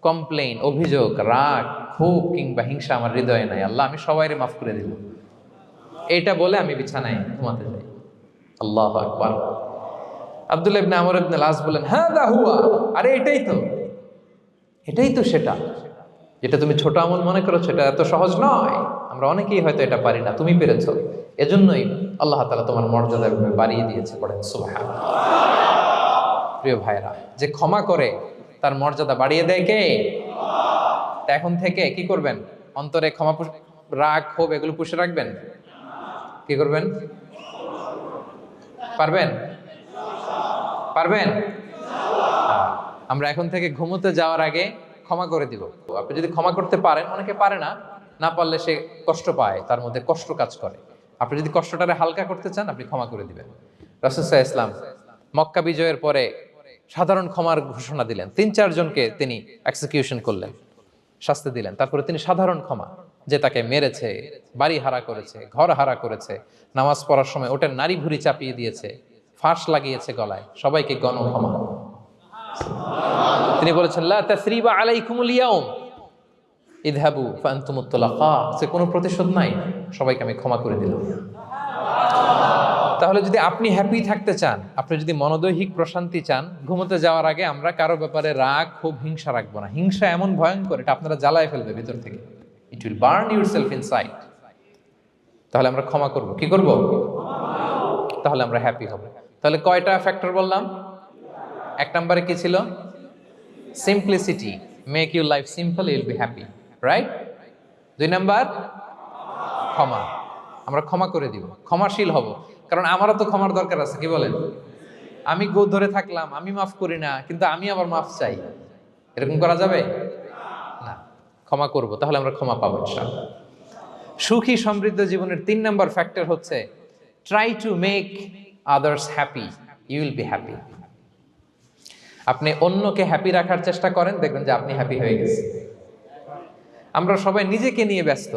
কমপ্লেইন, অভিযোগ, রাগ, ক্ষোভ কিংবা হিংসা আমার হৃদয়ে নাই। আল্লাহ আমি সবাইরে মাফ করে দিলাম। এইটা বলে আমি বিছানায় ঘুমাতে যাই। আল্লাহু আকবার। আব্দুল্লাহ ইবনে আমর ইবনে আল-আস বলেন, হ্যাঁ দা হুয়া, আরে এটাই তো সেটা যেটা তুমি ছোট আমল মনে করছো। এটা এত সহজ নয়। আমরা অনেকেই হয়তো এটা পারি না, তুমি পেরেছো। এজন্যই আল্লাহ তাআলা তোমার মর্যাদা বাড়িয়ে দিয়েছে। পড়েন সুবহানাল্লাহ। প্রিয় ভাইরা, যে ক্ষমা করে তার মর্যাদা বাড়িয়ে দেয় কে? তা এখন থেকে কি করবেন? অন্তরে ক্ষমা, রাগ, ক্ষোভ এগুলো পুষে রাখবেন। কি করবেন? পারবেন? আমরা এখন থেকে ঘুমোতে যাওয়ার আগে ক্ষমা করে দিব। আপনি যদি ক্ষমা করতে পারেন, অনেকে পারে না, না পারলে সে কষ্ট পায়, তার মধ্যে কষ্ট কাজ করে। আপনি যদি কষ্টটারে হালকা করতে চান, আপনি ক্ষমা করে দিবেন। রাসূল সাল্লাল্লাহু আলাইহি ওয়াসাল্লাম মক্কা বিজয়ের পরে সাধারণ ক্ষমার ঘোষণা দিলেন। ৩-৪ জনকে তিনি এক্সিকিউশন করলেন, শাস্তি দিলেন। তারপরে তিনি সাধারণ ক্ষমা, যে তাকে মেরেছে, বাড়ি হারা করেছে, ঘর হারা করেছে, নামাজ পড়ার সময় ওটার নারী ভুঁড়ি চাপিয়ে দিয়েছে, ফাঁস লাগিয়েছে গলায়, সবাইকে গণ ক্ষমা। তিনি বলেছেন, লা তাসরিবা আলাইকুমুল ইয়াউম ইযহাবু ফাআনতুমুত তুলাকা। সে কোনো প্রতিশোধ নাই, সবাইকে আমি ক্ষমা করে দিলাম। তাহলে যদি আপনি হ্যাপি থাকতে চান, আপনি যদি মনোদৈহিক প্রশান্তি চান, ঘুমোতে যাওয়ার আগে আমরা কারো ব্যাপারে রাগ, ক্ষোভ, হিংসা রাখবো না। হিংসা এমন ভয়ঙ্কর, এটা আপনারা জ্বালায় ফেলবে ভিতর থেকে। It will burn yourself inside. তাহলে আমরা ক্ষমা করব। কি করব? তাহলে আমরা হ্যাপি হব। তাহলে কয়টা ফ্যাক্টর বললাম? 1 নম্বরে কি ছিল? Simplicity, make your life simple, you will be happy, right? 2 number ক্ষমা, আমরা ক্ষমা করে দিব, ক্ষমাশীল হব। কারণ আমারও তো ক্ষমার দরকার আছে, কি বলেন? আমি গো ধরে থাকলাম, আমি মাফ করি না, কিন্তু আমি আবার মাফ চাই, এরকম করা যাবে না। ক্ষমা করব, তাহলে আমরা ক্ষমা পাবো ইনশাআল্লাহ। সুখী সমৃদ্ধ জীবনের 3 নাম্বার ফ্যাক্টর হচ্ছে try to make others happy, you will be happy. আপনি অন্যকে হ্যাপি রাখার চেষ্টা করেন, দেখবেন যে আপনি হ্যাপি হয়ে গেছেন। আমরা সবাই নিজেকে নিয়ে ব্যস্ত,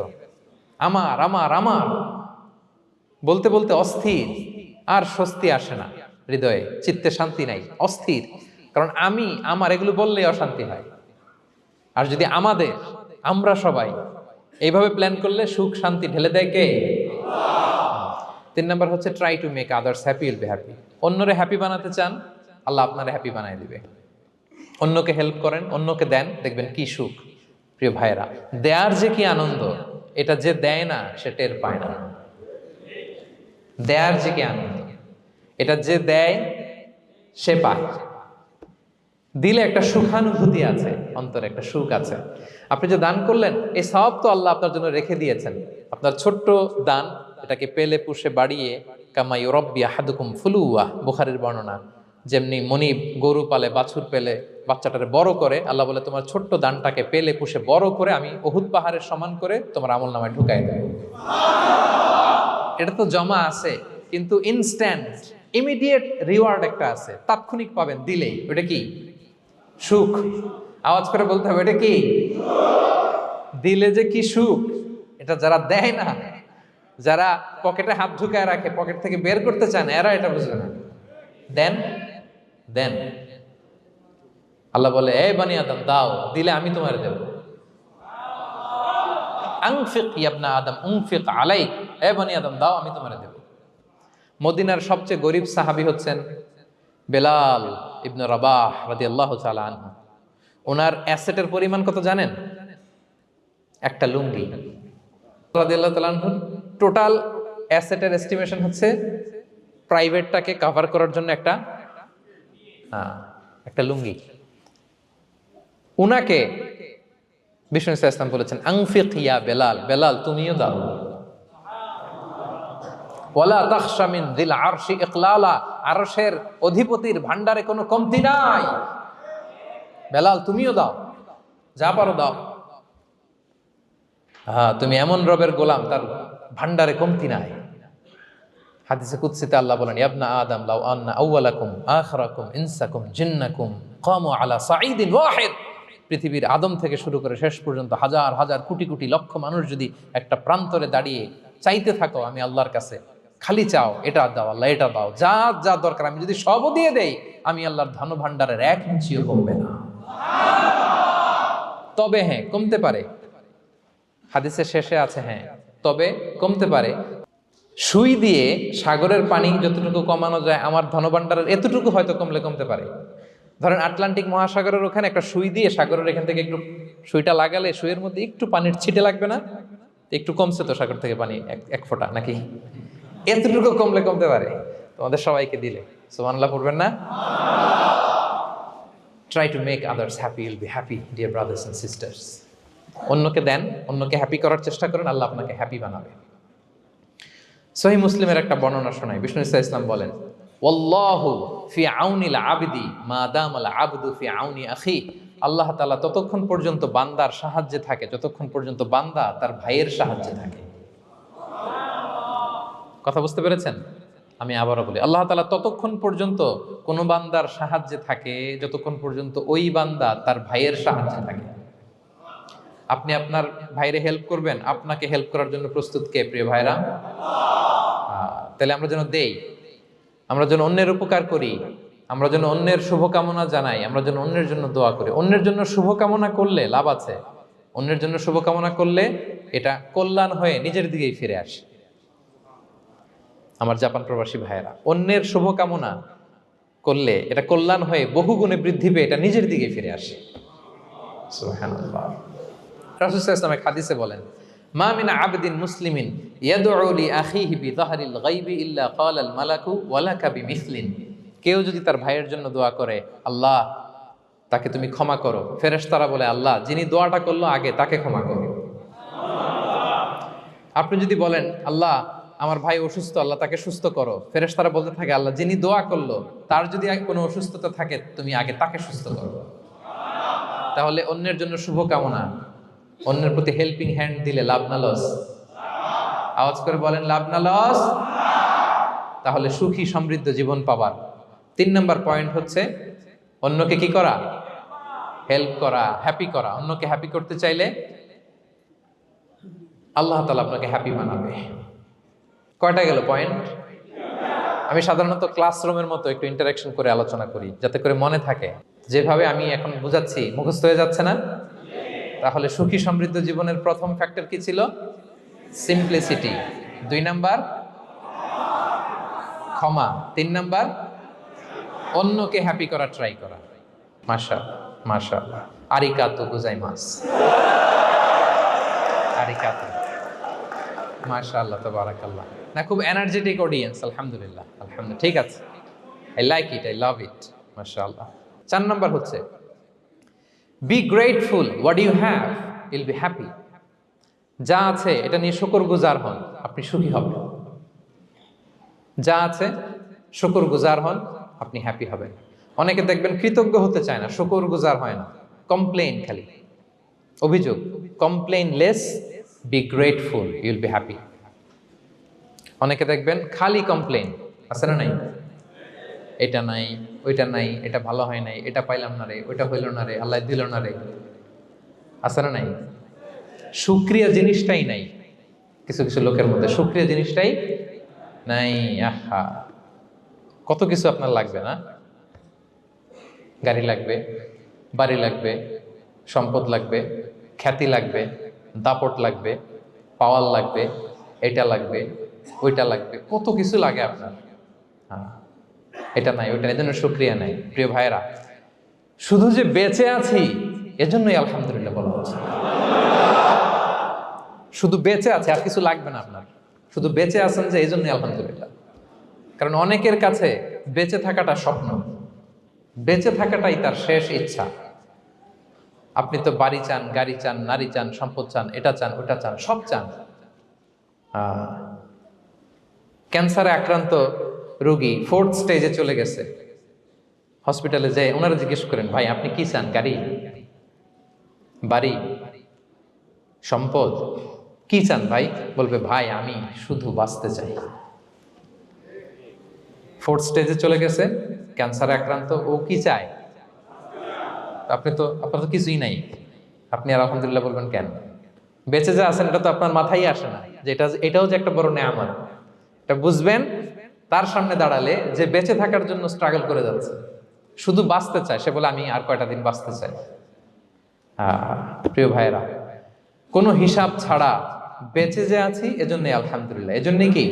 আমার আমার আমার বলতে বলতে অস্থির, আর স্বস্তি আসে না হৃদয়ে, চিত্তে শান্তি নাই, অস্থির। কারণ আমি আমার এগুলো বললেই অশান্তি হয়। আর যদি আমাদের, আমরা সবাই এইভাবে প্ল্যান করলে সুখ শান্তি ঢেলে দেয় কে? 3 নাম্বার হচ্ছে try to make others happy, will be happy. অন্যরে হ্যাপি বানাতে চান, আল্লাহ আপনারে হ্যাপি বানায় দিবে। অন্যকে হেল্প করেন, অন্যকে দেন, দেখবেন কি সুখ। প্রিয় ভাইয়েরা, দেয়ার যে কি আনন্দ, এটা যে দেয় না সে টের পায় না। দেয়ার যে কি আনন্দ, এটা যে দেয় সে পায়। দিলে একটা সুখানুভূতি আছে, অন্তরে একটা সুখ আছে। আপনি যে দান করলেন, এই সওয়াব তো আল্লাহ আপনার জন্য রেখে দিয়েছেন। আপনার ছোট্ট দান, এটাকে পেলে পুষে বাড়িয়ে, কামা ইউরাব্বি আহাদুকুম ফুলুওয়া, বুখারীর বর্ণনা, যেমনি মনিব গরু পালে, বাছুর পেলে বাচ্চাটারে বড় করে, আল্লাহ বলে তোমার ছোট্ট দানটাকে পেলে পুষে বড় করে আমি উহুদ পাহাড়ের সমান করে তোমার আমলনামায় ঢুকাই দেব। এটা তো জমা আছে, কিন্তু ইনস্ট্যান্ট ইমিডিয়েট রিওয়ার্ড একটা আছে, তাৎক্ষণিক পাবেন দিলেই। ওটা কি? সুখ। আওয়াজ করে বলতে হবে, এটা কি? দিলে যে কি সুখ, এটা যারা দেয় না, যারা পকেটে হাত ঢুকায় রাখে, পকেট থেকে বের করতে চান, এরা এটা বুঝবে না। দেন দেন। আল্লাহ বলে, এই বানি আদম দাও, দিলে আমি তোমার দেব। আনফিক ইয়া আদম উনফিক আলাইক, এই বানি আদম দাও, আমি তোমার দেব। মদিনার সবচেয়ে গরিব সাহাবী হচ্ছেন বেলাল ইবনে রাবাহ রাদিয়াল্লাহু তাআলা আনহু। ওনার অ্যাসেটের পরিমাণ কত জানেন? একটা লুঙ্গি। রাদিয়াল্লাহু তাআলা আনহু টোটাল অ্যাসেটের এস্টিমেশন হচ্ছে প্রাইভেটটাকে কভার করার জন্য একটা লুঙ্গি। উনাকে বিষ্ণু ইসলাম বলেছেন আনফিক ইয়া বেলাল, বেলাল তুমিও দাও। ওয়ালা তাখশা মিন যিল আরশি ইকলালা, আরশের অধিপতির ভান্ডারে কোনো কমতি নাই, বেলাল তুমিও দাও, যা পারো দাও। হ্যাঁ, তুমি এমন রবের গোলাম তার ভান্ডারে কমতি নাই। হাদিসে কুদসিতে আল্লাহ বলেন, ইবনা আদম লাউ আন্না আউওয়ালাকুম আখিরাকুম ইনসাকুম জিন্নাকুম কামু আলা সাঈদিন ওয়াহিদ, পৃথিবীর আদম থেকে শুরু করে শেষ পর্যন্ত হাজার হাজার কোটি কোটি লক্ষ মানুষ যদি একটা প্রান্তরে দাঁড়িয়ে চাইতে থাকো আমি আল্লাহর কাছে, খালি চাও এটা দাও আল্লাহ, এটা দাও, যা যা দরকার আমি যদি সবও দিয়ে দেই, আমি আল্লাহর ধন ভান্ডারের 1 ইঞ্চিও কমবে না। তবে হ্যাঁ, কমতে পারে, হাদিসের শেষে আছে হ্যাঁ তবে কমতে পারে। সুই দিয়ে সাগরের পানি যতটুকু কমানো যায় আমার ধনভাণ্ডারের এতটুকু হয়তো কমলে কমতে পারে। ধরেন আটলান্টিক মহাসাগরের ওখানে একটা সুই দিয়ে সাগরের এখান থেকে একটু সুইটা লাগালে সুইয়ের মধ্যে একটু পানির ছিটে লাগবে না? একটু কমছে তো সাগর থেকে পানি এক ফোঁটা নাকি? এতটুকু কমলে কমতে পারে। তোমাদের সবাইকে দিলে সুবহানাল্লাহ পড়বেন না? Try to make others happy, will be happy dear brothers and sisters. অন্যকে দেন, অন্যকে হ্যাপি করার চেষ্টা করেন, আল্লাহ আপনাকে হ্যাপি বানাবে। সহিহ মুসলিমের একটা বর্ণনা শোনাই, বিষ্ণু ইসলাম বলেন, ওয়াল্লাহু ফি আউনিল আবদি মা দামাল আবদু ফি আউনি আখি, আল্লাহ তাআলা ততক্ষণ পর্যন্ত বান্দার সাহায্যে থাকে যতক্ষণ পর্যন্ত বান্দা তার ভাইয়ের সাহায্যে থাকে। কথা বুঝতে পেরেছেন? আমি আবারও বলি, আল্লাহ তাআলা ততক্ষণ পর্যন্ত কোন বান্দার সাহায্যে থাকে যতক্ষণ পর্যন্ত ওই বান্দা তার ভাইয়ের সাহায্যে থাকে। আপনি আপনার ভাইরে হেল্প করবেন, আপনাকে হেল্প করার জন্য প্রস্তুত কে প্রিয় ভাইরা? তাহলে আমরা যেন দেই, আমরা যেন অন্যের উপকার করি, আমরা যেন অন্যের শুভকামনা জানাই, আমরা যেন অন্যের জন্য দোয়া করি। অন্যের জন্য শুভকামনা করলে লাভ আছে, অন্যের জন্য শুভকামনা করলে এটা কল্যাণ হয়ে নিজের দিকেই ফিরে আসে। আমার জাপান প্রবাসী ভাইয়েরা, অন্যের শুভকামনা করলে এটা কল্যাণ হয়ে বহুগুণে বৃদ্ধি পেয়ে এটা নিজের দিকে ফিরে আসে। সুবহানাল্লাহ। রাসূল সাল্লাল্লাহু আলাইহি ওয়াসাল্লাম হাদিসে বলেন, মা মিন আবদিন মুসলিমিন ইয়াদউ লি আখিহি বিযাহরিল গায়বি ইল্লা ক্বালাল মালাকু ওয়া লাকা বিমিসলিন, কেউ যদি তার ভাইয়ের জন্য দোয়া করে, আল্লাহ তাকে তুমি ক্ষমা করো, ফেরেশতারা বলে, আল্লাহ যিনি দোয়াটা করলো আগে তাকে ক্ষমা করো। আপনি যদি বলেন, আল্লাহ আমার ভাই অসুস্থ, আল্লাহ তাকে সুস্থ করো, ফেরেশতারা বলতে থাকে, আল্লাহ যিনি দোয়া করলো তার যদি কোনো অসুস্থতা থাকে তুমি আগে তাকে সুস্থ করো। তাহলে অন্যের জন্য শুভকামনা, অন্যের প্রতি হেল্পিং হ্যান্ড দিলে লাভ না লস? আওয়াজ করে বলেন, লাভ না লস? তাহলে সুখী সমৃদ্ধ জীবন পাবার 3 নম্বর পয়েন্ট হচ্ছে অন্যকে কি করা? হেল্প করা, হ্যাপি করা। অন্যকে হ্যাপি করতে চাইলে আল্লাহ তাআলা আপনাকে হ্যাপি বানাবে। কয়টা গেল পয়েন্ট? আমি সাধারণত ক্লাসরুমের মতো একটু ইন্টারাকশন করে আলোচনা করি যাতে করে মনে থাকে। যেভাবে আমি এখন বুঝাচ্ছি মুখস্থ হয়ে যাচ্ছে না? তাহলে সুখী সমৃদ্ধ জীবনের প্রথম ফ্যাক্টর কি ছিল? সিম্পলিসিটি। 2 নাম্বার ক্ষমা। 3 নাম্বার অন্যকে হ্যাপি করা ট্রাই করা। মাশাআল্লাহ মাশাআল্লাহ, আরিকাতু গোজাইমাস, আরিকাতু, মাশাআল্লাহ তাবারাকাল্লাহ। না, খুব এনার্জেটিক অডিয়েন্স, আলহামদুলিল্লাহ আলহামদুলিল্লাহ, ঠিক আছে, I like it, I love it, মাশাআল্লাহ। 4 নাম্বার হচ্ছে be grateful what you have, you'll be happy. যা আছে এটা নিয়ে শুকরগুজার হন, আপনি সুখী হবেন। যা আছে শুকরগুজার হন, আপনি হ্যাপি হবেন। অনেকে দেখবেন কৃতজ্ঞ হতে চায় না, শুকরগুজার হয় না, কমপ্লেইন, খালি অভিযোগ। Complain less, be grateful, Yule be happy. অনেকে দেখবেন খালি কমপ্লেইন, আছে না নাই? এটা নাই, ওইটা নাই, এটা ভালো হয় নাই, এটা পাইলাম না রে, ওইটা হইল না রে, আল্লাহ দিল না রে, আছে না নাই? শুকরিয়া জিনিসটাই নাই কিছু কিছু লোকের মধ্যে, শুকরিয়া জিনিসটাই নাই। আহা, কত কিছু আপনার লাগবে না? গাড়ি লাগবে, বাড়ি লাগবে, সম্পদ লাগবে, খ্যাতি লাগবে, দাপট লাগবে, পাওয়ার লাগবে, এটা লাগবে, ওইটা লাগবে, কত কিছু লাগে আপনার। হ্যাঁ, এটা নাই, ওইটা, এজন্য শুকরিয়া নাই। প্রিয় ভাইয়েরা, শুধু যে বেঁচে আছি এজন্যই আলহামদুলিল্লাহ বলা হচ্ছে। শুধু বেঁচে আছে, আর কিছু লাগবে না আপনার, শুধু বেঁচে আছেন যে এই জন্যই আলহামদুলিল্লাহ। কারণ অনেকের কাছে বেঁচে থাকাটা স্বপ্ন, বেঁচে থাকাটাই তার শেষ ইচ্ছা। আপনি তো বাড়ি চান, গাড়ি চান, নারী চান, সম্পদ চান, এটা চান, ওটা চান, সব চান। ক্যান্সারে আক্রান্ত রোগী 4th স্টেজে চলে গেছে, হসপিটালে যেয়ে ওনারা জিজ্ঞেস করেন, ভাই আপনি কি চান? গাড়ি, বাড়ি, সম্পদ, কি চান ভাই? বলবে, ভাই আমি শুধু বাঁচতে চাই। 4th স্টেজে চলে গেছে, ক্যান্সারে আক্রান্ত, ও কি চায়? আপনার তো কিছুই নাই, আপনি আর আলহামদুলিল্লাহ বলবেন কেন? বেঁচে যে আছেন এটা তো আপনার মাথায় আসে না যে এটাও যে একটা বড় নেয়ামত। এটা বুঝবেন তার সামনে দাঁড়ালে, যে বেঁচে থাকার জন্য স্ট্রাগল করে যাচ্ছে, শুধু বাঁচতে চায়, সে বলে আমি আর কয়টা দিন বাঁচতে চাই। প্রিয় ভাইয়েরা, কোনো হিসাব ছাড়া বেঁচে যে আছি এজন্যই আলহামদুলিল্লাহ। এজন্যই কি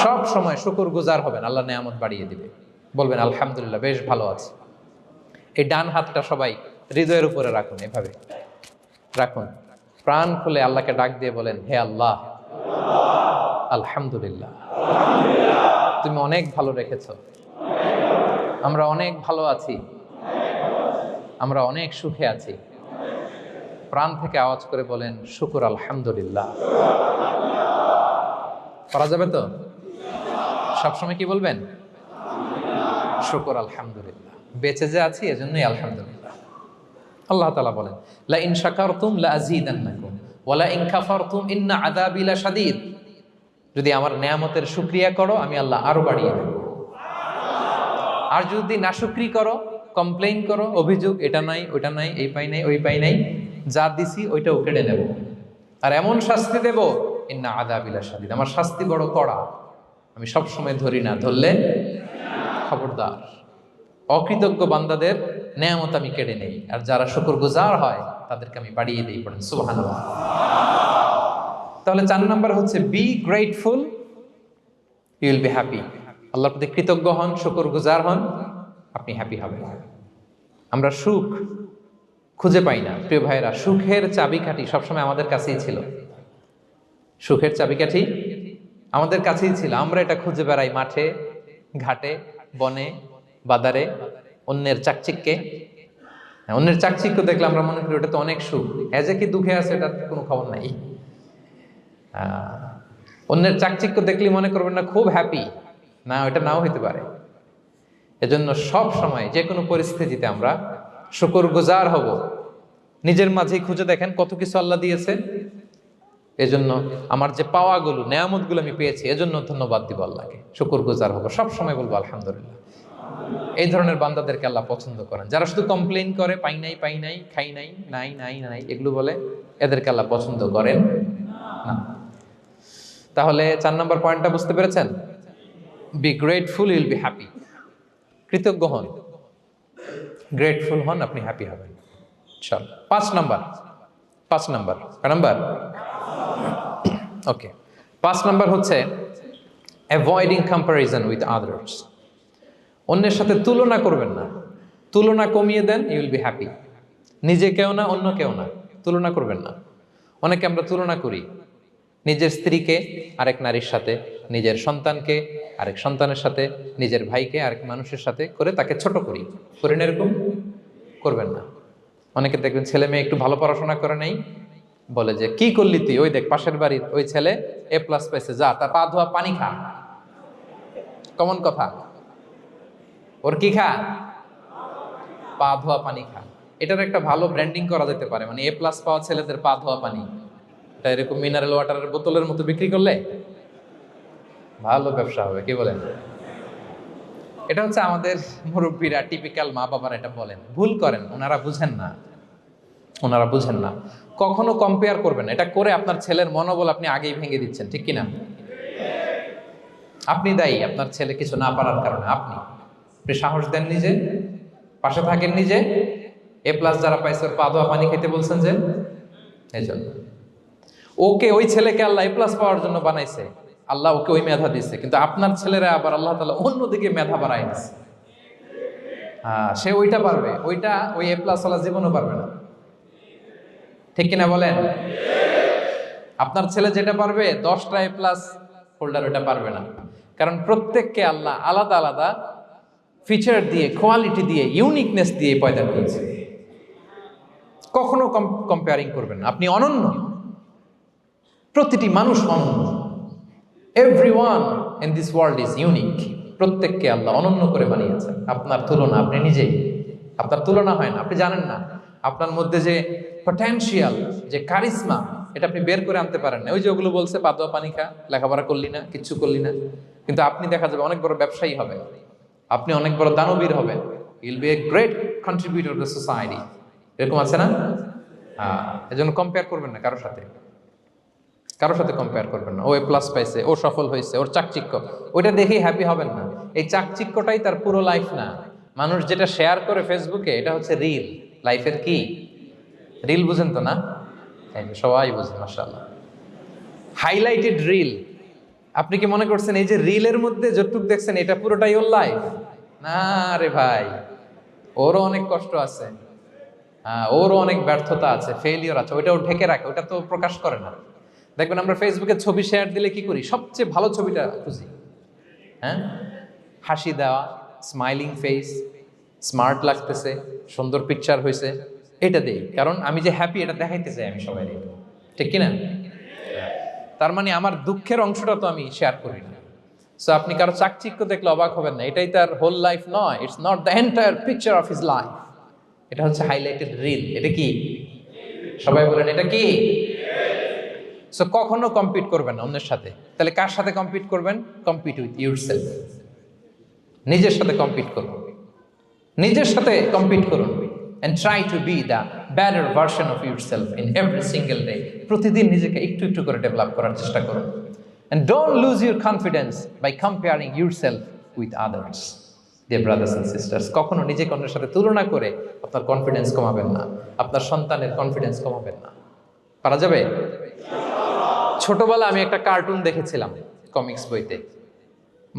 সব সময় শুকর গুজার হবেন, আল্লাহ নেয়ামত বাড়িয়ে দিবে, বলবেন আলহামদুলিল্লাহ বেশ ভালো আছে। এই ডান হাতটা সবাই হৃদয়ের উপরে রাখুন, এভাবে রাখুন, প্রাণ খুলে আল্লাহকে ডাক দিয়ে বলেন, হে আল্লাহ, আলহামদুলিল্লাহ, তুমি অনেক ভালো রেখেছ, আমরা অনেক ভালো আছি, আমরা অনেক সুখে আছি। প্রাণ থেকে আওয়াজ করে বলেন, শুকুর আলহামদুলিল্লাহ। করা যাবে তো? সবসময় কি বলবেন? শুকুর আলহামদুলিল্লাহ, বেঁচে যে আছি এজন্যই আলহামদুলিল্লাহ। আল্লাহ তাআলা বলেন, লা ইন শাকারতুম লা আযীদান্নাকুম ওয়া লা ইন কাফারতুম ইন্না আযাবি লাশাদীদ। যদি আমার নেয়ামতের শুকরিয়া করো আমি আল্লাহ আরো বাড়িয়ে দেব, আর যদি নাশুকরি করো, কমপ্লেইন করো, অভিযোগ, এটা নাই, ওইটা নাই, এই পাই নাই, ওই পাই নাই, যা দিছি ওইটাও কেড়ে নেব, আর এমন শাস্তি দেব, ইন্না আযাবি লাশাদীদ, আমার শাস্তি বড় কড়া, আমি সব সময় ধরি না, ধরলে খবরদার। অকৃতজ্ঞ বান্দাদের নেয়ামত আমি কেড়ে নেই, আর যারা শুকরগুজার হয় তাদেরকে আমি বাড়িয়ে দিই। পড়েন সুবহানাল্লাহ। তাহলে 4 নাম্বার হচ্ছে be grateful, you will be happy. আল্লাহর প্রতি কৃতজ্ঞ হন, শুকরগুজার হন, আপনি হ্যাপি হবেন। আমরা সুখ খুঁজে পাই না প্রিয় ভাইয়েরা, সুখের চাবিকাঠি সবসময় আমাদের কাছেই ছিল। সুখের চাবিকাঠি আমাদের কাছেই ছিল, আমরা এটা খুঁজে বেড়াই মাঠে, ঘাটে, বনে, বাজারে, অন্যের চাকচিক্যে। অন্যের চাকচিক্য দেখলে আমরা মনে করি ওটা তো অনেক সুখ, এজে কি দুঃখে আছে এটার কোনো খবর নাই। অন্যের চাকচিক্য দেখলে মনে করবেন না খুব হ্যাপি, না, ওটা নাও হইতে পারে। এজন্য সব সময় যে কোনো পরিস্থিতিতে আমরা শুকরগুজার হব। নিজের মাঝেই খুঁজে দেখেন কত কিছু আল্লাহ দিয়েছে, এজন্য আমার যে পাওয়াগুলো, নেয়ামতগুলো আমি পেয়েছি, এজন্য ধন্যবাদ দিব আল্লাহকে, শুকরগুজার হব, সব সময় বলবো আলহামদুলিল্লাহ। এই ধরনের বান্দাদেরকে আল্লাহ পছন্দ করেন। যারা শুধু কমপ্লেইন করে, পাই নাই, পাই নাই, খাই নাই, নাই নাই নাই, এগুলো বলে, এদেরকে আল্লাহ পছন্দ করেন না। তাহলে 4 নম্বর পয়েন্টটা বুঝতে পেরেছেন? Be grateful, you will be happy. কৃতজ্ঞ হন, গ্রেটফুল হন, আপনি হ্যাপি হবেন। চল 5 নাম্বার ওকে, 5 নাম্বার হচ্ছে অ্যাভয়েডিং কম্প্যারিজন উইথ আদার্স। অন্যের সাথে তুলনা করবেন না, তুলনা কমিয়ে দেন, ইউ উইল বি হ্যাপি। নিজে কেউ না, অন্য কেউ না, তুলনা করবেন না। অনেকে আমরা তুলনা করি, নিজের স্ত্রীকে আরেক নারীর সাথে, নিজের সন্তানকে আরেক সন্তানের সাথে, নিজের ভাইকে আরেক মানুষের সাথে করে তাকে ছোট করি না, এরকম করবেন না। অনেকে দেখবেন ছেলে মেয়ে একটু ভালো পড়াশোনা করে নেই, বলে যে কি করলি তুই, ওই দেখ পাশের বাড়ির ওই ছেলে A+ পাইছে, যা তার পা ধোয়া পানি খা। কমন কথা, ওর কি খা? পা ধোয়া পানি খা। এটার একটা ভালো ব্র্যান্ডিং করা যেতে পারে, মানে A+ পাওয়া ছেলেদের পা ধোয়া পানি, এটা এরকম মিনারেল ওয়াটারের বোতলের মতো বিক্রি করলে ভালো ব্যবসা হবে, কি বলেন? এটা হচ্ছে আমাদের মুরব্বীরা, টিপিক্যাল মা বাবারা এটা বলেন, ভুল করেন, ওনারা বুঝেন না। কখনো কম্পেয়ার করবেন, এটা করে আপনার ছেলের মনোবল আপনি আগেই ভেঙে দিচ্ছেন, ঠিক কিনা? আপনি দায়ী আপনার ছেলে কিছু না পারার কারণে। আপনি সাহস দেন নিজে, পাশে থাকেন নিজে। A+ যারা পাইছে ওর পা ধোয়া পানি খেতে বলছেন যে, এই জন্য ওকে, ওই ছেলেকে আল্লাহ A+ পাওয়ার জন্য বানাইছে, আল্লাহ ওকে ওই মেধা দিচ্ছে, কিন্তু আপনার ছেলেরা আবার আল্লাহ তাআলা অন্যদিকে মেধা বাড়াই দিচ্ছে। সে ওইটা পারবে, ওইটা ওই A+ ওয়ালা জীবনও পারবে না, ঠিক কিনা বলেন? আপনার ছেলে যেটা পারবে 10টা A+ হোল্ডার ওটা পারবে না, কারণ প্রত্যেককে আল্লাহ আলাদা আলাদা ফিচার দিয়ে, কোয়ালিটি দিয়ে, ইউনিকনেস দিয়ে পয়দা করেছে। কখনো কম্পেয়ারিং করবেন না। আপনি অনন্য, প্রতিটি মানুষ অনন্য। Everyone in this world is unique. প্রত্যেককে আল্লাহ অনন্য করে বানিয়েছেন। আপনার তুলনা আপনি নিজেই, আপনার তুলনা হয় না, আপনি জানেন না আপনার মধ্যে যে পটেনশিয়াল, যে কারিশমা, এটা আপনি বের করে আনতে পারেন না। ওই যে ওগুলো বলছে পা ধোয়া পানি খা, লেখাপড়া করলি না, কিচ্ছু করলি না, কিন্তু আপনি দেখা যাবে অনেক বড় ব্যবসায়ী হবে, আপনি অনেক বড় দানবীর হবেন, you'll B a great contributor two society. এরকম আছে না? এজন্য কম্পেয়ার করবেন না কারোর সাথে, কারোর সাথে কম্পেয়ার করবেন না। ও এ প্লাস পাইছে, ও সফল হয়েছে, ওর চাকচিক্য, ওইটা দেখেই হ্যাপি হবেন না। এই চাকচিক্যটাই তার পুরো লাইফ না। মানুষ যেটা শেয়ার করে ফেসবুকে, এটা হচ্ছে রিল। লাইফের কি রিল? বুঝেন তো না? সবাই বুঝেন, মাশাআল্লাহ। Highlighted reel. আপনি কি মনে করছেন এই যে রিলের মধ্যে যতটুক দেখছেন এটা পুরোটাই ওর লাইফ? না রে ভাই, ওরও অনেক কষ্ট আছে, ওরও অনেক ব্যর্থতা আছে, ফেলিওর আছে, ওইটাও ঢেকে রাখে, ওটা তো প্রকাশ করে না। দেখবেন আমরা ফেসবুকে ছবি শেয়ার দিলে কি করি? সবচেয়ে ভালো ছবিটা খুঁজি, হ্যাঁ, হাসি দেওয়া, স্মাইলিং ফেস, স্মার্ট লাগতেছে, সুন্দর পিকচার হয়েছে, এটা দেই। কারণ আমি যে হ্যাপি এটা দেখাইতে চাই আমি সবাই, ঠিক কিনা? তার মানে আমার দুঃখের অংশটা তো আমি শেয়ার করি না। সো আপনি কারো চাকচিক্য দেখলে অবাক হবেন না, এটাই তার হোল লাইফ নয়। It's not the entire picture of his life. এটা হচ্ছে হাইলাইটেড রিল। এটা কি? সবাই বলেন এটা কি? সো কখনো কম্পিট করবেন না অন্যের সাথে। তাহলে কার সাথে কম্পিট করবেন? Compete with yourself. নিজের সাথে কম্পিট করুন, নিজের সাথে কম্পিট করুন। and try to be the better version of yourself in every single day. প্রতিদিন নিজেকে একটু একটু করে ডেভেলপ করার চেষ্টা করুন। and don't lose your confidence by comparing yourself with others. Dear brothers and sisters, কখনো নিজেকে অন্যের সাথে তুলনা করে আপনার কনফিডেন্স কমাবেন না, আপনার সন্তানের কনফিডেন্স কমাবেন না। পারা যাবে? ছোটবেলা আমি একটা কার্টুন দেখেছিলাম কমিক্স বইতে,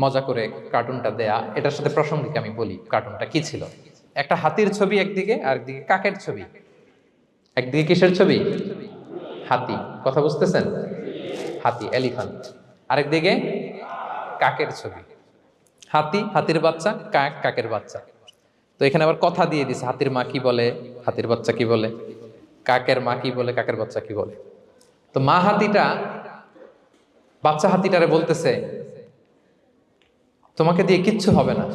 মজা করে কার্টুনটা দেয়া। এটার সাথে প্রাসঙ্গিক আমি বলি কার্টুনটা কি ছিল। একটা হাতির ছবি একদিকে, আর একদিকে কাকের ছবি। একদিকে কিসের ছবি? হাতি। কথা বুঝতেছেন? হাতি, এলিফ্যান্ট। আরেকদিকে কাকের ছবি। হাতি, হাতির বাচ্চা, কাক, কাকের বাচ্চা। তো এখানে আবার কথা দিয়ে দিছে, হাতির মা কি বলে, হাতির বাচ্চা কি বলে, কাকের মা কি বলে, কাকের বাচ্চা কি বলে। তো মা হাতিটা বাচ্চা হাতিটারে বলতেছে, তোমাকে দিয়ে কিচ্ছু হবে না,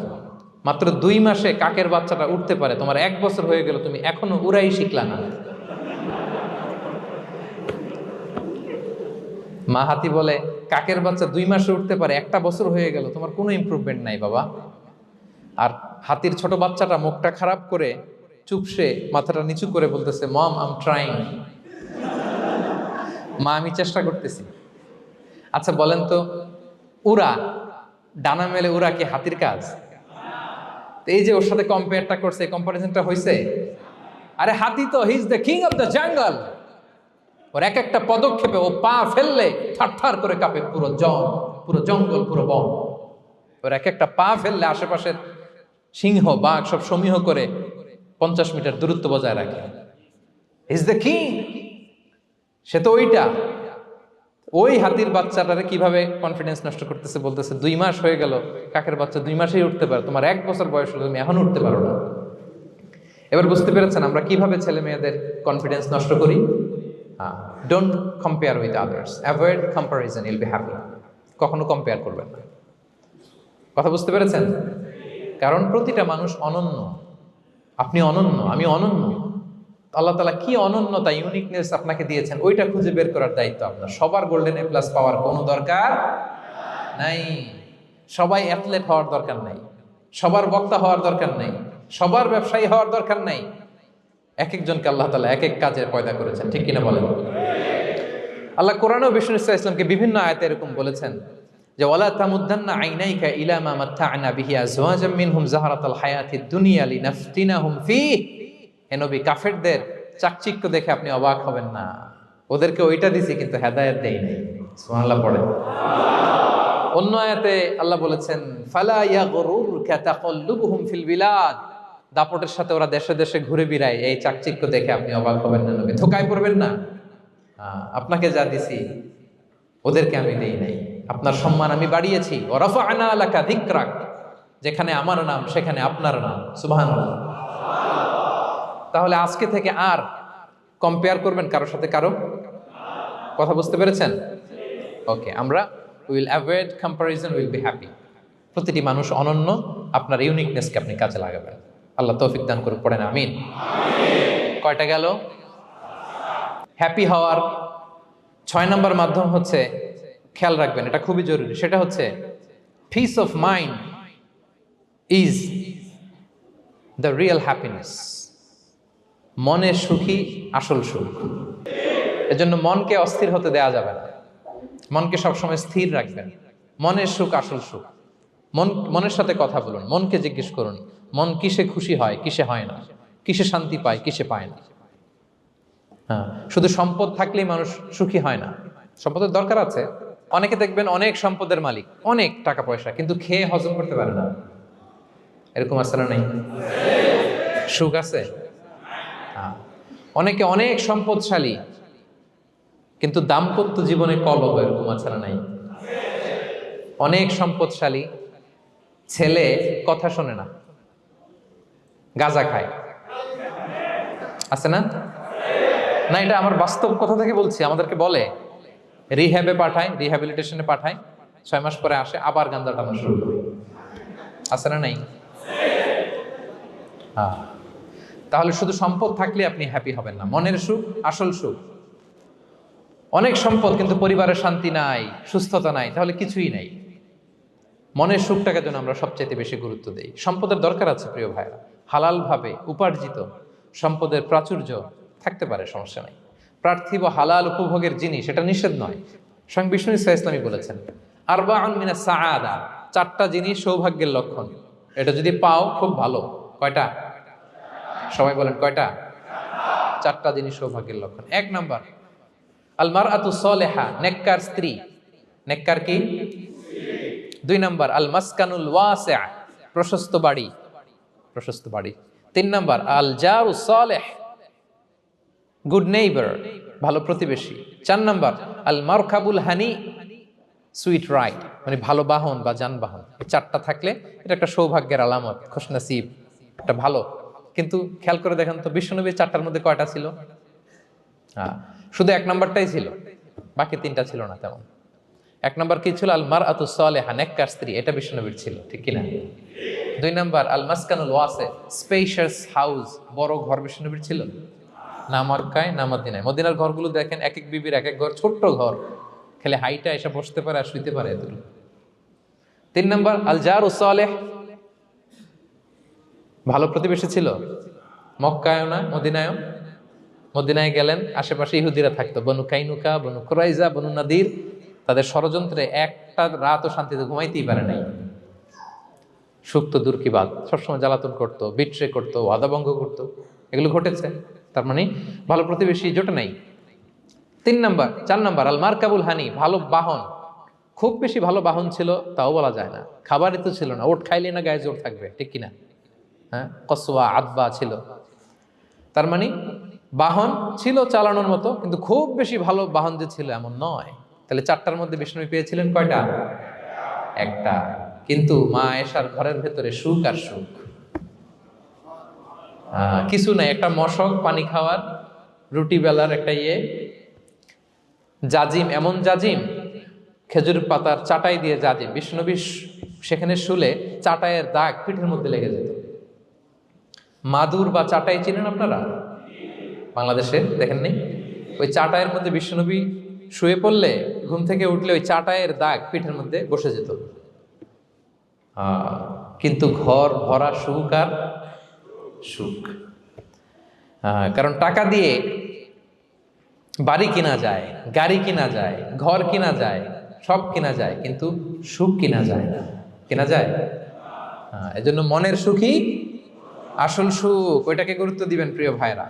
মাত্র 2 মাসে কাকের বাচ্চাটা উঠতে পারে, তোমার 1 বছর হয়ে গেল, তুমি এখনো উড়াই শিখলা না। মা হাতি বলে, কাকের বাচ্চা 2 মাসে উঠতে পারে, 1টা বছর হয়ে গেল, তোমার কোনো ইমপ্রুভমেন্ট নাই বাবা। আর হাতির ছোট বাচ্চাটা মুখটা খারাপ করে চুপসে মাথাটা নিচু করে বলতেছে, মম আই এম ট্রাইং। মা আমি চেষ্টা করতেছি। আচ্ছা বলেন তো, উড়া, ডানা মেলে উড়া কি হাতির কাজ? এই যে ওর সাথে কম্পেয়ারটা করছে, কম্পারিজনটা হয়েছে। আরে হাতি তো he is the king of the jungle. ওর এক একটা পদক্ষেপে ও পা ফেললে থারথার করে কাঁপে পুরো জঙ্গল, পুরো বন। ওর এক একটা পা ফেললে আশেপাশের সিংহ, বাঘ সব সমীহ করে 50 মিটার দূরত্ব বজায় রাখে। He is the king. সে তো ওইটা। ওই হাতির বাচ্চাটারে কিভাবে কনফিডেন্স নষ্ট করতেছে, বলতেছে 2 মাস হয়ে গেল, কাকের বাচ্চা 2 মাসেই উঠতে পারে, তোমার 1 বছর বয়স হলো, তুমি এখন উঠতে পারো না। এবার বুঝতে পেরেছেন আমরা কিভাবে ছেলে মেয়েদের কনফিডেন্স নষ্ট করি? Don't compare with others, avoid comparison, Yule be happy. কখনো কম্পেয়ার করবেন না। কথা বুঝতে পেরেছেন? কারণ প্রতিটা মানুষ অনন্য। আপনি অনন্য, আমি অনন্য। আল্লাহ তাআলা কি অনন্যতা, ইউনিকনেস আপনাকে দিয়েছেন, ওইটা খুঁজে বের করার দায়িত্ব আপনার। সবার গোল্ডেন এ প্লাস পাওয়ার কোনো দরকার নাই, সবাই অ্যাথলেট হওয়ার দরকার নাই, সবার বক্তা হওয়ার দরকার নাই, সবার ব্যবসায়ী হওয়ার দরকার নাই। এক একজনকে আল্লাহ তাআলা এক এক কাজে পয়দা করেছেন, ঠিক কিনা বলেন? আল্লাহ কোরআনেও বিষ্ণু ইসলামকে বিভিন্ন আয়াতে এরকম বলেছেন যে ওয়ালা তামুদ্দান্না আইনাইকা ইলা মা মাত্তা'না বিহি আজওয়াজাম মিনহুম যাহরাতাল হায়াতিদ দুনিয়া লিনাফতিনাহুম ফীহ। হে নবী, কাফেরদের চাকচিক্য দেখে আপনি অবাক হবেন না, ওদেরকে ওইটা দিছি কিন্তু হেদায়েত দেই নাই। সুবহানাল্লাহ পড়েন। অন্য আয়াতে আল্লাহ বলেছেন ফালা ইয়াগরুরকা তাকাল্লুবুহুম ফিল বিলাদ। দাপটের সাথে ওরা দেশে দেশে ঘুরে বেড়ায়, এই চাকচিক্য দেখে আপনি অবাক হবেন না নবী, ধোঁকায় পড়বেন না। আপনাকে যা দিছি ওদেরকে আমি দেই নাই। আপনার সম্মান আমি বাড়িয়েছি। ওয়া রাফা'না লাকা যিকরাক, যেখানে আমার নাম সেখানে আপনার নাম। সুবহানাল্লাহ। তাহলে আজকে থেকে আর কম্পেয়ার করবেন কারোর সাথে কারো? কথা বুঝতে পেরেছেন? ওকে, আমরা will avoid comparison, will be happy. প্রতিটি মানুষ অনন্য, আপনার ইউনিকনেসকে আপনি কাজে লাগাবেন। আল্লাহ তৌফিক দান করুক, পড়েন আমিন। কয়টা গেল? হ্যাপি হওয়ার 6 নম্বর মাধ্যম হচ্ছে, খেয়াল রাখবেন এটা খুবই জরুরি, সেটা হচ্ছে piece of mind is the real happiness. মনের সুখী আসল সুখ। এজন্য মনকে অস্থির হতে দেয়া যাবে না, মনকে সবসময় স্থির রাখবেন। মনের সুখ আসল সুখ। মনের সাথে কথা বলুন, মনকে জিজ্ঞেস করুন মন কিসে খুশি হয়, কিসে হয় না, কিসে শান্তি পায়, কিসে পায় না। হ্যাঁ, শুধু সম্পদ থাকলেই মানুষ সুখী হয় না, সম্পদের দরকার আছে। অনেকে দেখবেন অনেক সম্পদের মালিক, অনেক টাকা পয়সা, কিন্তু খেয়ে হজম করতে পারে না। এরকম আছে না? নাই? সুখ আছে? অনেকে অনেক সম্পদশালী, কিন্তু দাম্পত্য জীবনে কলহ, এরকম আছে না? নাই? অনেক সম্পদশালী ছেলে কথা শোনে না, গাঁজা খায়, আছে না? না, এটা আমার বাস্তব কথা থেকে বলছি। আমাদেরকে বলে রিহ্যাবে পাঠায়, রিহ্যাবিলিটেশনে পাঠায়, 6 মাস পরে আসে আবার গাঁজা টানা শুরু করে। আছে না? নাই? তাহলে শুধু সম্পদ থাকলে আপনি হ্যাপি হবেন না। মনের সুখ আসল সুখ। অনেক সম্পদ কিন্তু পরিবারের শান্তি নাই, সুস্থতা নাই, তাহলে কিছুই নাই। মনের সুখটাকে যেন আমরা সবচেয়ে বেশি গুরুত্ব দেই। সম্পদের দরকার আছে প্রিয় ভাইরা, হালাল ভাবে উপার্জিত সম্পদের প্রাচুর্য থাকতে পারে, সমস্যা নাই। পার্থিব হালাল উপভোগের জিনিস, এটা নিষেধ নয়। স্বয়ং বিষ্ণু ইসলামী বলেছেন আরবাউন মিনাস সাআদা, 4টা জিনিস সৌভাগ্যের লক্ষণ। এটা যদি পাও খুব ভালো। কয়টা? সবাই বলেন কয়টা? 4টা জিনিস সৌভাগ্যের লক্ষণ। 1 নাম্বার আল মারআতু সালেহা, নেককার স্ত্রী। নেককার কি? 2 নাম্বার আল মাসকানুল ওয়াসিআ, প্রশস্ত বাড়ি, প্রশস্ত বাড়ি। 3 নাম্বার আল জারু সালেহ, গুড নেইবার, ভালো প্রতিবেশী। 4 নাম্বার আল মারকাবুল হানি, সুইট রাইড, মানে ভালো বাহন বা যানবাহন। এই 4টা থাকলে এটা একটা সৌভাগ্যের আলামত, খুশনসিব, একটা ভালো। কিন্তু খেয়াল করে দেখেন তো, বিশ্বনবীর 4টার মধ্যে কয়টা ছিল? শুধু 1 নাম্বারটাই ছিল, বাকি 3টা ছিল না তেমন। 1 নাম্বার কি ছিল? আল মারআতু সালেহা, নেককার স্ত্রী, এটা বিশ্বনবীর ছিল, ঠিক কিনা? 2 নাম্বার আল মাসকানুল ওয়াসি, স্পেশাস হাউস, বড় ঘর, বিশ্বনবীর ছিল না? মক্কায় না মদিনায়? মদিনার ঘরগুলো দেখেন, এক এক বিবির এক এক ঘর, ছোট্ট ঘর, খেলে হাইটা এসে বসতে পারে আর শুইতে পারে এতটুকু। 3 নাম্বার আল জারু সালেহ, ভালো প্রতিবেশী ছিল। মক্কায়ও না মদিনায়ও। মদিনায় গেলেন, আশেপাশে ইহুদিরা থাকতো, বনু কাইনুকা, বনু কুরাইজা, বনু নাদির। তাদের ষড়যন্ত্রে একটা রাতও শান্তিতে ঘুমাইতেই পারে নাই। সুখ তো দূর কি বাদ, সবসময় জ্বালাতন করতো, বিট্রে করতো, ওয়াদাভঙ্গ করতো, এগুলো ঘটেছে। তার মানে ভালো প্রতিবেশী জোটে নাই। 4 নাম্বার আল মারকাবুল হানি, ভালো বাহন। খুব বেশি ভালো বাহন ছিল তাও বলা যায় না, খাবারই তো ছিল না, ওট খাইলে না গায়ে জোর থাকবে, ঠিক কিনা? হ্যাঁ, কসওয়া আদবা ছিল। তার মানে বাহন ছিল চালানোর মতো, কিন্তু খুব বেশি ভালো বাহন যে ছিল এমন নয়। তাহলে 4টার মধ্যে বিষ্ণু পেয়েছিলেন কয়টা? 1টা। কিন্তু মা আয়েশার ঘরের ভেতরে সুখ আর সুখ, কিছু নাই। একটা মশক পানি খাওয়ার, রুটি বেলার একটা জাজিম, এমন জাজিম, খেজুর পাতার চাটাই দিয়ে জাজিম। বিষ্ণুনবী সেখানে শুলে চাটাইয়ের দাগ পিঠের মধ্যে লেগে যেত। মাদুর বা চাটাই চিনেন আপনারা? বাংলাদেশে দেখেননি? ওই চাটাইয়ের মধ্যে বিশ্বনবী শুয়ে পড়লে, ঘুম থেকে উঠলে ওই চাটাইয়ের দাগ পিঠের মধ্যে বসে যেত। কিন্তু ঘর ভরা সুখ আর সুখ। কারণ টাকা দিয়ে বাড়ি কিনা যায়, গাড়ি কিনা যায়, ঘর কিনা যায়, সব কিনা যায়, কিন্তু সুখ কিনা যায় না। কিনা যায়? এজন্য মনের সুখই আসল সুখ, ওইটাকে গুরুত্ব দিবেন প্রিয় ভাইরা।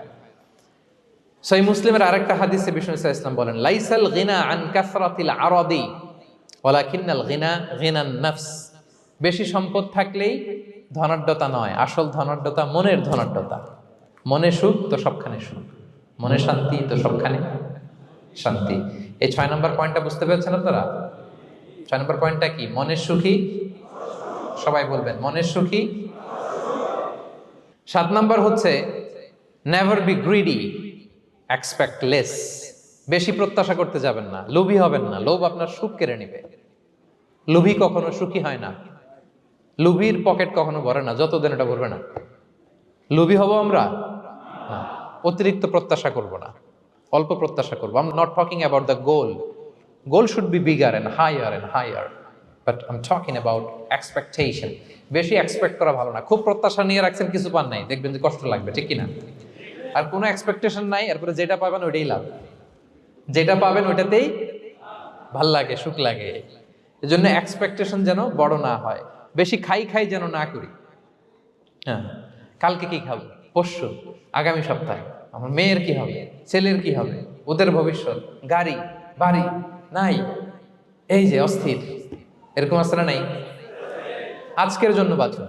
সহিহ মুসলিমের আরেকটা হাদিসে বিষ্ণু ইসলাম বলেন লাইসাল গিনা আন কাসরাতিল আরাদি ওয়ালাকিন্নাল গিনা গিনান নাফস। বেশি সম্পদ থাকলেই ধনাঢ্যতা নয়, আসল ধনাঢ্যতা মনের ধনাঢ্যতা। মনে সুখ তো সবখানে সুখ, মনে শান্তি তো সবখানে শান্তি। এই 6 নম্বর পয়েন্টটা বুঝতে পেরেছেন আপনারা? 6 নম্বর পয়েন্টটা কি? মনের সুখী, সবাই বলবেন মনের সুখী। 7 নম্বর হচ্ছে never be greedy expect less, বেশি প্রত্যাশা করতে যাবেন না, লোভী হবেন না। লোভ আপনার সুখ কেড়ে নিবে। লোভী কখনো সুখী হয় না, লোভীর পকেট কখনো ভরে না যতদিন এটা ভরবে না। লোভী হব আমরা না, অতিরিক্ত প্রত্যাশা করব না, অল্প প্রত্যাশা করবো। I am not talking about the goal, goal should be bigger and higher, but I am talking about expectation. বেশি এক্সপেক্ট করা ভালো না। খুব প্রত্যাশা নিয়ে রাখছেন, কিছু পান নাই, দেখবেন যে কষ্ট লাগবে, ঠিক কিনা? আর কোনো এক্সপেকটেশন নাই, এরপরে যেটা পাবেন ওইটাই লাভ, যেটা পাবেন ওইটাতেই ভাল লাগে, সুখ লাগে। এজন্য এক্সপেকটেশন যেন বড় না হয়, বেশি খাই যেন না করি। হ্যাঁ, কালকে কি খাবো, পরশু, আগামী সপ্তাহে আমার মেয়ের কি হবে, ছেলের কি হবে, ওদের ভবিষ্যৎ, গাড়ি বাড়ি নাই, এই যে অস্থির, এরকম আছে না নাই? আজকের জন্য বাঁচুন,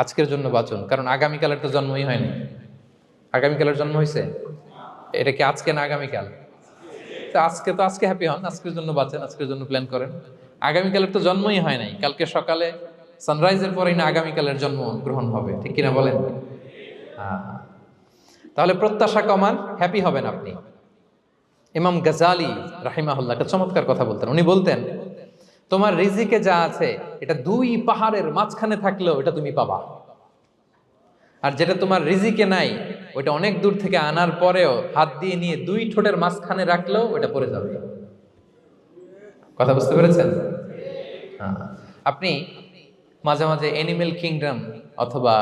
আজকের জন্য বাঁচুন, কারণ আগামীকালের তো জন্মই হয়নি। আগামীকালের জন্ম হয়েছে, এটা কি আজকে না আগামীকাল? তো আজকে হ্যাপি হন, আজকের জন্য বাঁচেন, আজকের জন্য প্ল্যান করেন। আগামীকালের তো জন্মই হয় নাই, কালকে সকালে সানরাইজের পরেই না আগামীকালের জন্ম গ্রহণ হবে, ঠিক কিনা বলেন? তাহলে প্রত্যাশা কমান, হ্যাপি হবেন আপনি। ইমাম গাজালি রাহিমাহুল্লাহ একটা চমৎকার কথা বলতেন। উনি বলতেন, তোমার রিজিকে যা আছে এটা 2 পাহাড়ের মাঝখানে থাকলেও এটা তুমি পাবা, আর যেটা তোমার রিজিকে নাই ওইটা অনেক দূর থেকে আনার পরেও হাত দিয়ে নিয়ে 2 ঠোঁটের মাঝখানে রাখলেও ওইটা পড়ে যাবে। কথা বুঝতে পেরেছেন? আপনি মাঝে মাঝে অ্যানিমেল কিংডম অথবা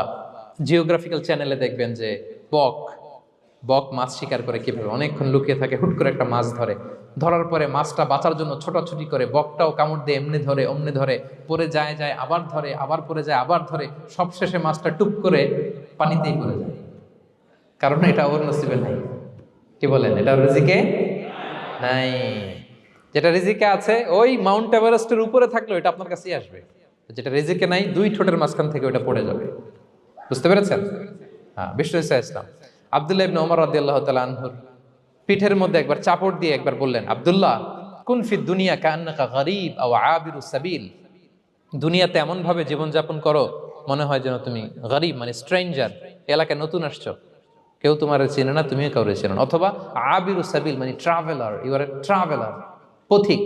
জিওগ্রাফিক্যাল চ্যানেলে দেখবেন যে বক মাছ শিকার করে কিভাবে অনেকক্ষণ লুকিয়ে থাকে, হুট করে একটা মাছ ধরে, ধরার পরে মাছটা বাঁচার জন্য ছোটাছুটি করে, বকটাও কামড় দিয়ে এমনি ধরে অমনি ধরে, পরে যায় আবার ধরে, আবার পরে যায় আবার ধরে, সবশেষে মাছটা টুপ করে পানিতেই পড়ে যায়, কারণ এটা ওর নসিবে নাই। কি বলেন? এটা রিজিকে নাই। যেটা রিজিকে আছে ওই মাউন্ট এভারেস্টের উপরে থাকলে ওইটা আপনার কাছেই আসবে, যেটা রিজিকে নাই 2 ঠোঁটের মাঝখান থেকে ওইটা পড়ে যাবে। বুঝতে পেরেছেন? হ্যাঁ, বিষ্ণু ইসলাম আব্দুল্লাহ ইবনে ওমর রাদিয়াল্লাহু তাআলা আনহুর পিঠের মধ্যে একবার চাপড় দিয়ে একবার বললেন, আব্দুল্লাহ, কুন ফি দুনিয়া কান্নাকা গরীব আও আবিরুস সাবিল। দুনিয়াতে এমন ভাবে জীবনযাপন করো মনে হয় যেন তুমি গরীব, মানে স্ট্রেঞ্জার, এলাকায় নতুন আসছো, কেউ তোমার চেনে না, তুমিও কাউরে চেনো না। অথবা আবিরুস সাবিল মানে traveller, you are a traveller, পথিক।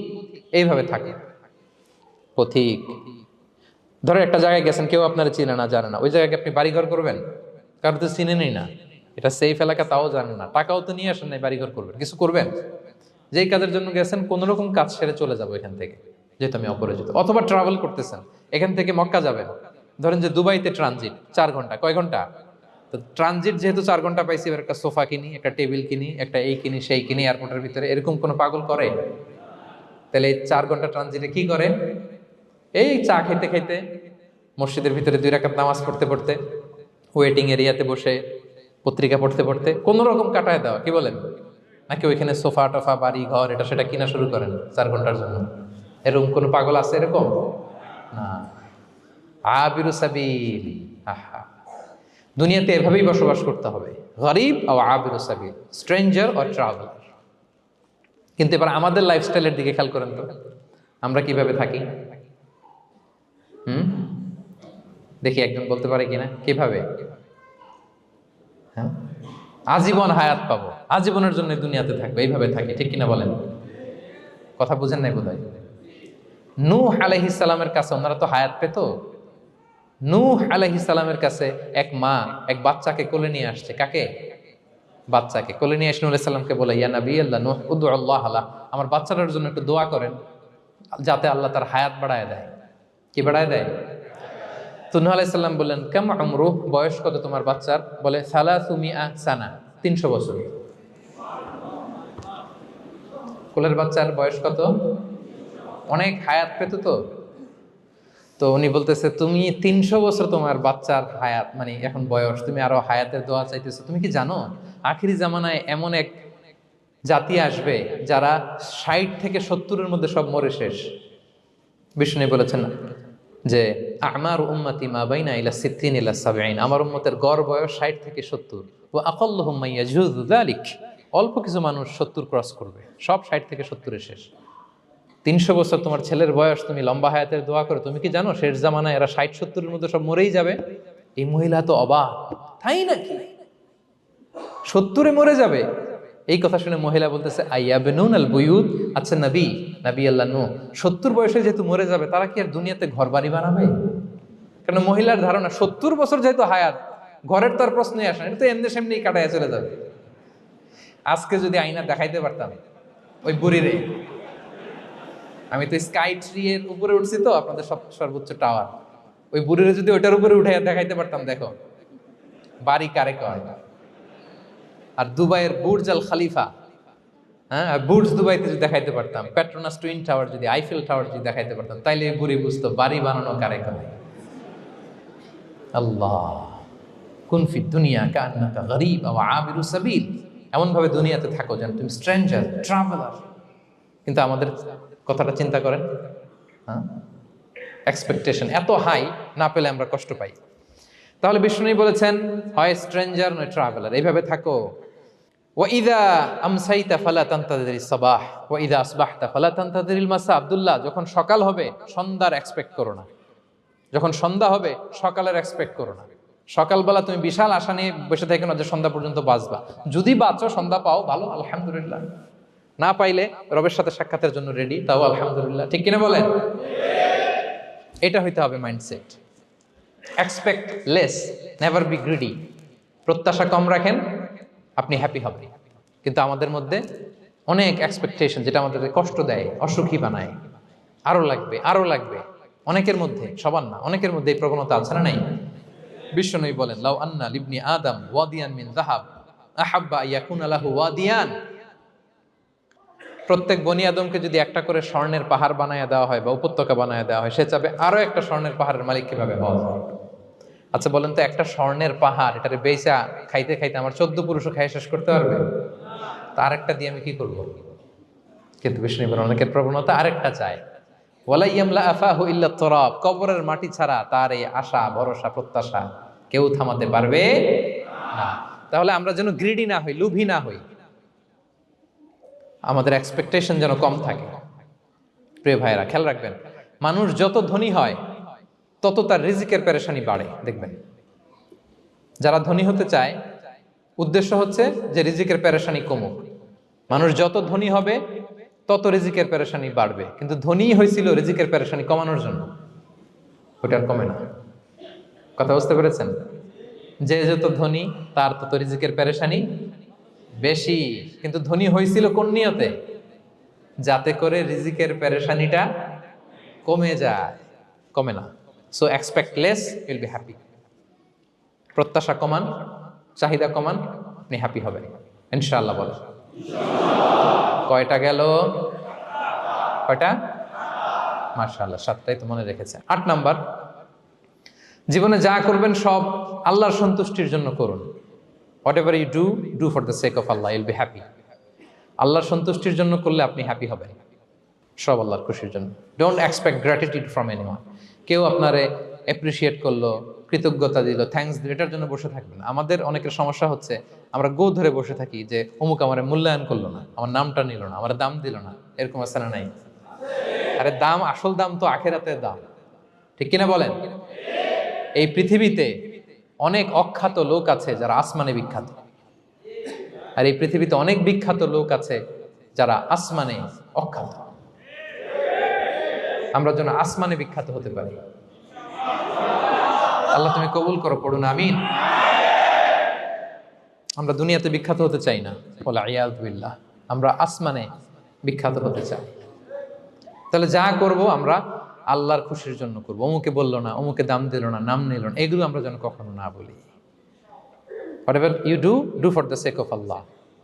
এইভাবে থাকে পথিক। ধরো একটা জায়গায় গেছেন, কেউ আপনার চিনে না, জানে না, ওই জায়গায় আপনি বাড়িঘর করবেন? কারণ তো চিনেনই না, এটা সেফ এলাকা তাও জানেন না, টাকাও তো নিয়ে আসেন নাই, বাড়িঘর করবেন? কিছু করবেন? যেই কাজের জন্য গেছেন কোনো রকম কাজ সেরে চলে যাবো এখান থেকে, যেহেতু আমি অপরিচিত। অথবা ট্রাভেল করতেছেন, এখান থেকে মক্কা যাবেন, ধরেন যে দুবাইতে ট্রানজিট 4 ঘন্টা, কয় ঘন্টা? তো ট্রানজিট যেহেতু 4 ঘন্টা পাইছি, এবার একটা সোফা কিনি, একটা টেবিল কিনি, একটা এই কিনি সেই কিনি এয়ারপোর্টের ভিতরে, এরকম কোনো পাগল করে? তাহলে এই 4 ঘন্টা ট্রানজিটে কি করে? এই চা খেতে খেতে, মসজিদের ভিতরে 2 রাকাত নামাজ পড়তে পড়তে, ওয়েটিং এরিয়াতে বসে পত্রিকা পড়তে পড়তে কোন রকম কাটায় দেওয়া। কি বলেন? নাকি ওইখানে সোফা টোফা বাড়ি ঘর এটা সেটা কিনা শুরু করেন 4 ঘন্টার জন্য? এরকম কোন পাগল আছে এরকম? না। আবিরু সাবিল, আহা, দুনিয়াতে এভাবেই বসবাস করতে হবে, গরিব ও আবিরু সাবিল, স্ট্রেঞ্জার অর ট্রাভেলার। কিন্তু এবার আমাদের লাইফস্টাইলের দিকে খেয়াল করেন তো, আমরা কিভাবে থাকি? দেখি একজন বলতে পারে কিনা কিভাবে? হ্যাঁ, আজীবন হায়াত পাবো, আজীবনের জন্য দুনিয়াতে থাকবে, এইভাবে থাকি, ঠিক কিনা বলেন? কথা বুঝেন নাই বোধহয়। নূহ আলাইহিস সালামের কাছে ওনারা তো হায়াত পেত। নূহ আলাইহিস সালামের কাছে এক মা এক বাচ্চাকে কোলে নিয়ে আসছে। কাকে? বাচ্চাকে কোলে নিয়ে এসে নূহ আলাইহিস সালামকে বলে, ইয়া নবী আল্লাহ নূহ, উদু আল্লাহ আলা, আমার বাচ্চাটার জন্য একটু দোয়া করেন যাতে আল্লাহ তার হায়াত বাড়ায় দেয়। কি বাড়ায় দেয়? তো নূহ আলাইহিস সালাম বললেন, কাম আমরুহ, বয়স কত তোমার বাচ্চার? বলে 300 সানা, 300 বছর। কোলের বাচ্চার বয়স কত? অনেক হায়াত পেত তো। তো উনি বলতেছে, তুমি 300 বছর তোমার বাচ্চার হায়াত, মানে এখন বয়স, তুমি আরো হায়াতের দোয়া চাইতেছো। তুমি কি জানো আখিরি জামানায় এমন এক জাতি আসবে যারা 60 থেকে 70-এর মধ্যে সব মরে শেষ। বিষ্ণু বলেছেন যে আমার উম্মতি মা বাইনা ইলা 60 ইলা 70, আমার উম্মতের গড় বয়স 60 থেকে 70। ওয়া আকাল্লুহুম মাইয়াজুযু যালিক, অল্প কিছু মানুষ 70 ক্রস করবে, সব 60 থেকে 70-এ শেষ। 300 বছর তোমার ছেলের বয়স, তুমি লম্বা হায়াতের দোয়া করো, তুমি কি জানো শেষ জামানায় এরা 60-70-এর মধ্যে সব মরেই যাবে? এই মহিলা তো অবাক, তাই নাকি 70-এ মরে যাবে? এই কথা শুনে মহিলা বলতেছে আইয়াবনুন আল বুয়ুত, আচ্ছা নবী, নবী আল্লাহ নূহ 70 বয়সে যেহেতু মরে যাবে, তারা কি আর দুনিয়াতে ঘর বাড়ি বানাবে? কারণ মহিলার ধারণা 70 বছর যেহেতু হায়াত, ঘরের তো আর প্রশ্নই আসে না, এটা তো এমনি সেমনি কাটায় চলে যাবে। আজকে যদি আয়না দেখাইতে পারতাম ওই বুড়িরে, আমি তো স্কাই ট্রি এর উপরে উঠছি, তো আপনাদের সর্বোচ্চ টাওয়ার, ওই বুড়িরে যদি ওইটার উপরে উঠে দেখাইতে পারতাম, দেখো বাড়ি কারে কয়। আর দুবাইয়ের বুর্জ আল খালিফা, হ্যাঁ, আর বুর্জ দুবাইতে যদি দেখাইতে পারতাম, পেট্রোনাস টুইন টাওয়ার যদি, আইফেল টাওয়ার যদি দেখাইতে পারতাম, তাইলে এই বুড়ি বুঝতো বাড়ি বানানো কারে কয়। আল্লাহ, কুন ফি দুনিয়া কান্নাকা গরীব আও আবিরু সাবিল, এমন ভাবে দুনিয়াতে থাকো যেন তুমি স্ট্রেঞ্জার, ট্রাভেলার। কিন্তু আমাদের কথাটা চিন্তা করেন, হ্যাঁ, এক্সপেকটেশন এত হাই, না পেলে আমরা কষ্ট পাই। তাহলে বিষ্ণু বলেছেন হয় স্ট্রেঞ্জার নয় ট্রাভেলার, এইভাবে থাকো। ওয়াইদা আমসাইতা ফালা তানতাযিরিস সাবাহ ওয়াইদা আসবাহতা ফালা তানতাযিরিল মাসা। আব্দুল্লাহ, যখন সকাল হবে সন্ধ্যার এক্সপেক্ট করো না, যখন সন্ধ্যা হবে সকালের এক্সপেক্ট করো না। সকালবেলা তুমি বিশাল আশা নিয়ে বসে থেকো না যে সন্ধ্যা পর্যন্ত বাঁচবা। যদি বাঁচো, সন্ধ্যা পাও, ভালো, আলহামদুলিল্লাহ। না পাইলে রবের সাথে সাক্ষাতের জন্য রেডি, তাও আলহামদুলিল্লাহ। ঠিক কিনা বলেন? এটা হইতে হবে mindset. Expect less, never be greedy. প্রত্যাশা কম রাখেন, আপনি হ্যাপি হবেন। কিন্তু আমাদের মধ্যে অনেক এক্সপেকটেশন, যেটা আমাদেরকে কষ্ট দেয়, অসুখী বানায়। আরো লাগবে, আরো লাগবে। অনেকের মধ্যে, সবার না, অনেকের মধ্যে এই প্রবণতা আছে না নাই? বিশ্বনবী বলেন, লাউ আন্না লিবনি আদম ওয়াদিয়ান মিন যাহাব আহাব্বা আইয়াকুনা লাহু ওয়াদিয়ান। প্রত্যেক বনি আদমকে যদি একটা করে স্বর্ণের পাহাড় বানায় দেওয়া হয় বা উপত্যকা বানায় দেওয়া হয়, সে চাবে আরো একটা স্বর্ণের পাহাড়ের মালিক কিভাবে হওয়া যায়। আচ্ছা বলেন তো, একটা স্বর্ণের পাহাড়, এটারে বেচা খাইতে খাইতে আমার 14 পুরুষও খাই শেষ করতে পারবে? তার একটা দিয়ে আমি কি করব? কিন্তু বিষ্ণু বলেন, অনেকের প্রবণতা আরেকটা চায়। ওয়ালা ইয়ামলা আফাহু ইল্লা তুরাব, কবরের মাটি ছাড়া তার এই আশা, ভরসা, প্রত্যাশা কেউ থামাতে পারবে না। তাহলে আমরা যেন গ্রিডি না হই, লোভী না হই, আমাদের এক্সপেকটেশন যেন কম থাকে। প্রিয় ভাইরা, খেয়াল রাখবেন, মানুষ যত ধনী হয় তত তার রিজিকের পেরেশানি বাড়ে। দেখবেন, যারা ধনী হতে চায় উদ্দেশ্য হচ্ছে যে রিজিকের পেরেশানি কমুক। মানুষ যত ধনী হবে তত রিজিকের পেরেশানি বাড়বে। কিন্তু ধনী হয়েছিল রিজিকের পেরেশানি কমানোর জন্য, ওটা আর কমে না। কথা বুঝতে পেরেছেন? যে যত ধনী তার তত রিজিকের পেরেশানি বেশি। কিন্তু ধনী হয়েছিল কোন নিয়তে? যাতে করে রিজিকের পেরেশানিটা কমে যায়, কমে না। So expect less, will be happy. প্রত্যাশা কমান, চাহিদা কমান, আপনি হ্যাপি হবেন ইনশাআল্লাহ। বলে কয়টা গেল? কয়টা? মাশাআল্লাহ, 7টাই তো মনে রেখেছে। 8 নাম্বার, জীবনে যা করবেন সব আল্লাহর সন্তুষ্টির জন্য করুন। Whatever you do, do for the sake of Allah, you'll be happy. আল্লাহর সন্তুষ্টির জন্য করলে আপনি হ্যাপি হবেন, সব আল্লাহর খুশির জন্য। Don't expect gratitude from anyone. কেউ আপনারে অ্যাপ্রিসিয়েট করলো, কৃতজ্ঞতা দিল, থ্যাঙ্কস দিল, এটার জন্য বসে থাকবেন। আমাদের অনেকের সমস্যা হচ্ছে, আমরা গো ধরে বসে থাকি যে অমুক আমার মূল্যায়ন করলো না, আমার নামটা নিল না, আমার দাম দিল না। এরকম আছে না নাই? আরে দাম, আসল দাম তো আখিরাতের দাম। ঠিক কিনা বলেন? এই পৃথিবীতে অনেক অখ্যাত লোক আছে যারা আসমানে বিখ্যাত, আর এই পৃথিবীতে অনেক বিখ্যাত লোক আছে যারা আসমানে অখ্যাত। আমরা যেন আসমানে বিখ্যাত হতে পারি। আল্লাহ তুমি কবুল করো, পড়ুন আমিন। আমরা দুনিয়াতে বিখ্যাত হতে চাই না, বলে আয়াযু বিল্লাহ, আমরা আসমানে বিখ্যাত হতে চাই। তাহলে যা করব আমরা আল্লাহর খুশির জন্য করব। অমুকে বললো না, অমুকে দাম দিল না, নাম নিল না, এগুলো আমরা যেন কখনো না বলি। Whatever you do, do for the sake of Allah.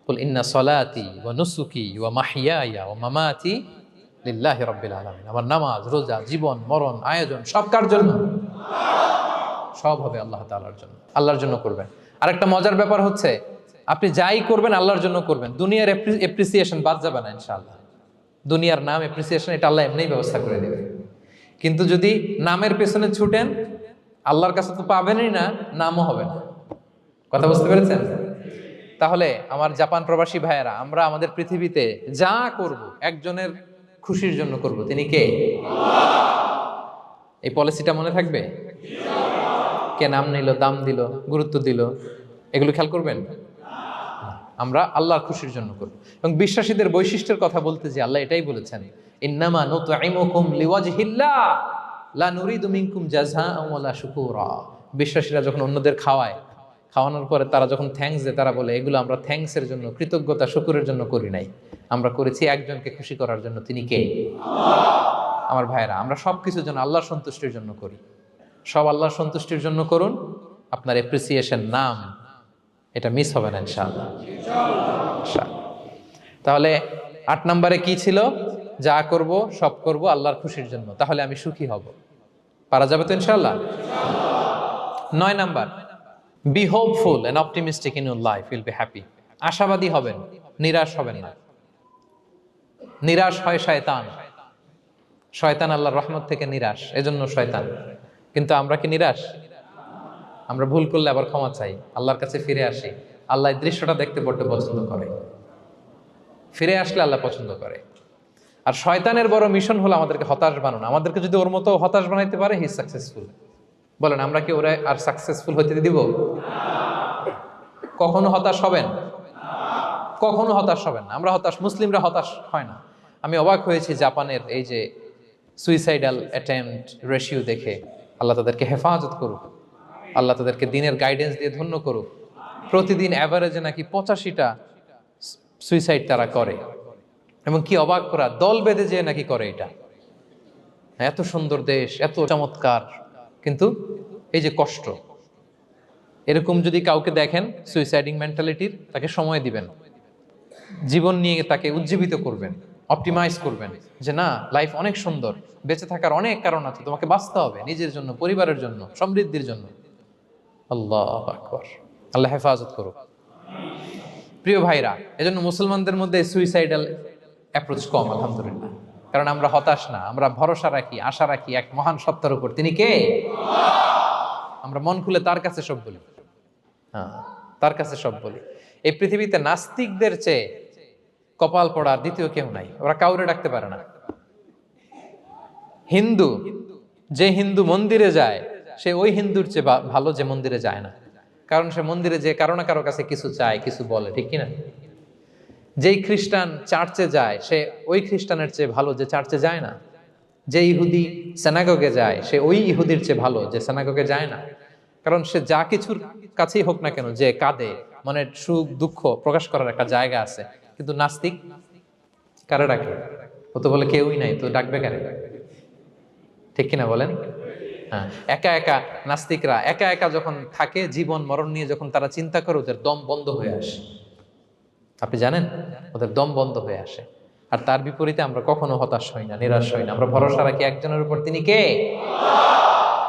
Qul inna salati wa nusuki wa mahyaya wa mamati lillahi rabbil alamin. আমার নামাজ, রোজা, জীবন, মরণ, আয়োজন সব কার জন্য? সব হবে আল্লাহ তাআলার জন্য, আল্লাহর জন্য করবেন। আরেকটা মজার ব্যাপার হচ্ছে, আপনি যাই করবেন আল্লাহর জন্য করবেন। দুনিয়ার এপ্রিসিয়েশন বাদ যাবে না ইনশাআল্লাহ। দুনিয়ার নাম, এপ্রিসিয়েশন, এটা আল্লাহ এমনিই ব্যবস্থা করে দেবে। কিন্তু যদি নামের পেছনে ছুটেন, আল্লাহর কাছে তো পাবেনই না, নামও হবে না। কথা বুঝতে পেরেছেন? তাহলে আমার জাপান প্রবাসী ভাইয়েরা, আমরা আমাদের পৃথিবীতে যা করব একজনের খুশির জন্য করব। তিনি কে? এই পলিসিটা মনে থাকবে? কে নাম নিল, দাম দিল, গুরুত্ব দিল, এগুলো খেয়াল করবেন। আমরা আল্লাহর খুশির জন্য করব। এবং বিশ্বাসীদের বৈশিষ্ট্যের কথা বলতে যে আল্লাহ এটাই বলেছেন, ইন্নামা নুতঈমুকুম লিওয়াজহিল্লাহ লা নুরিদু মিনকুম জাযাআন ওয়ালা শুকুরা। বিশ্বাসীরা যখন অন্যদের খাওয়ানোর পরে তারা যখন থ্যাঙ্কস দেয়, তারা বলে এগুলো আমরা থ্যাঙ্কসের জন্য, কৃতজ্ঞতা শুকরের জন্য করি নাই, আমরা করেছি একজনকে খুশি করার জন্য। তিনি কে? আমার ভাইয়েরা, আমরা সব কিছুর জন্য আল্লাহর সন্তুষ্টির জন্য করি। সব আল্লাহর সন্তুষ্টির জন্য করুন, আপনার এপ্রিসিয়েশন নাম এটা মিস হবে না ইনশাআল্লাহ। তাহলে 8 নম্বরে কি ছিল? যা করব সব করব আল্লাহর খুশির জন্য, তাহলে আমি সুখী হব। পারা যাবে তো ইনশাআল্লাহ? 9 number, be hopeful and optimistic in your life, will be happy. আশাবাদী হবেন, নিরাশ হবেন না। নিরাশ হয় শয়তান। শয়তান আল্লাহর রহমত থেকে নিরাশ, এজন্য শয়তান। কিন্তু আমরা কি নিরাশ? আমরা ভুল করলে আবার ক্ষমা চাই, আল্লাহর কাছে ফিরে আসি। আল্লাহ এই দৃশ্যটা দেখতে বড্ড পছন্দ করে। ফিরে আসলে আল্লাহ পছন্দ করে। আর শয়তানের বড় মিশন হলো আমাদেরকে হতাশ বানানো। আমাদেরকে যদি ওর মতো হতাশ বানাইতে পারে, হি সাকসেসফুল। বলেন, আমরা কি ওরা আর সাকসেসফুল হইতে দিব? কখনো হতাশ হবেন? কখনো হতাশ হবেন না। আমরা হতাশ, মুসলিমরা হতাশ হয় না। আমি অবাক হয়েছি জাপানের এই যে সুইসাইডাল অ্যাটেম্পট রেশিও দেখে। আল্লাহ তাদেরকে হেফাজত করুক, আল্লাহ তাদেরকে দিনের গাইডেন্স দিয়ে ধন্য করুক। প্রতিদিন অ্যাভারেজে নাকি 85টা সুইসাইড তারা করে, এবং কি অবাক করা, দল বেঁধে যেয়ে নাকি করে এটা। এত সুন্দর দেশ, এত চমৎকার, কিন্তু এই যে কষ্ট। এরকম যদি কাউকে দেখেন সুইসাইডিং মেন্টালিটির, তাকে সময় দিবেন, জীবন নিয়ে তাকে উজ্জীবিত করবেন, অপটিমাইজ করবেন যে না, লাইফ অনেক সুন্দর, বেঁচে থাকার অনেক কারণ আছে, তোমাকে বাঁচতে হবে নিজের জন্য, পরিবারের জন্য, সমৃদ্ধির জন্য। আল্লাহু আকবার। আল্লাহ হেফাজত করুক। প্রিয় ভাইরা, এজন্য মুসলমানদের মধ্যে সুইসাইডাল অ্যাপ্রোচ কম, আলহামদুলিল্লাহ। কারণ আমরা হতাশ না, আমরা ভরসা রাখি, আশা রাখি এক মহান সত্তার উপর। তিনি কে? আমরা মন খুলে তার কাছে সব বলি। হ্যাঁ, তার কাছে সব বলি। এই পৃথিবীতে নাস্তিকদের চেয়ে কপাল পড়ার দ্বিতীয় কেউ নাই। ওরা কাউরে ডাকতে পারে না। হিন্দু, যে হিন্দু মন্দিরে যায়, সে ওই হিন্দুর চেয়ে ভালো যে মন্দিরে যায় না। কারণ সে মন্দিরে যে কারো না কারো কাছে কিছু চায়, কিছু বলে, ঠিক কিনা? যেই খ্রিস্টান চার্চে যায়, সে ওই খ্রিস্টানের চেয়ে ভালো যে চার্চে যায় না। যে ইহুদি সেনাগগে যায়, সে ওই ইহুদির চেয়ে ভালো যে সেনাগগে যায় না। কারণ সে যা কিছুর কাছেই হোক না কেন, যে কাঁদে, মনের সুখ দুঃখ প্রকাশ করার একটা জায়গা আছে। কিন্তু নাস্তিক কারে ডাকে? ও তো বলে কেউই নাই, তো ডাকবে কারে? ঠিক কিনা বলেন? হ্যাঁ, একা একা নাস্তিকরা একা একা যখন থাকে, জীবন মরণ নিয়ে যখন তারা চিন্তা করে, ওদের দম বন্ধ হয়ে আসে। আপনি জানেন, ওদের দম বন্ধ হয়ে আসে। আর তার বিপরীতে আমরা কখনো হতাশ হই না, নিরাশ হই না। আমরা ভরসা রাখি একজনের উপর, তিনি কে?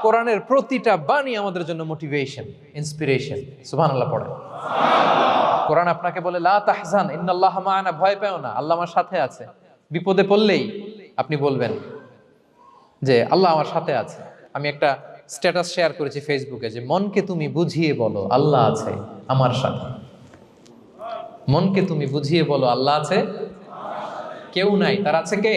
কোরআনের প্রতিটা বাণী আমাদের জন্য মোটিভেশন, ইন্সপিরেশন। সুবহানাল্লাহ পড়েন। কোরআন আপনাকে বলে লা তাহজান ইন্নাল্লাহা মা'ানা, ভয় পেও না, আল্লাহ আমার সাথে আছে। বিপদে পড়লেই আপনি বলবেন যে আল্লাহ আমার সাথে আছে। আমি একটা স্ট্যাটাস শেয়ার করেছি ফেসবুকে যে মনকে তুমি বুঝিয়ে বলো আল্লাহ আছে আমার সাথে। মনকে তুমি বুঝিয়ে বলো আল্লাহ আছে, কেউ নাই, তার আছে কে?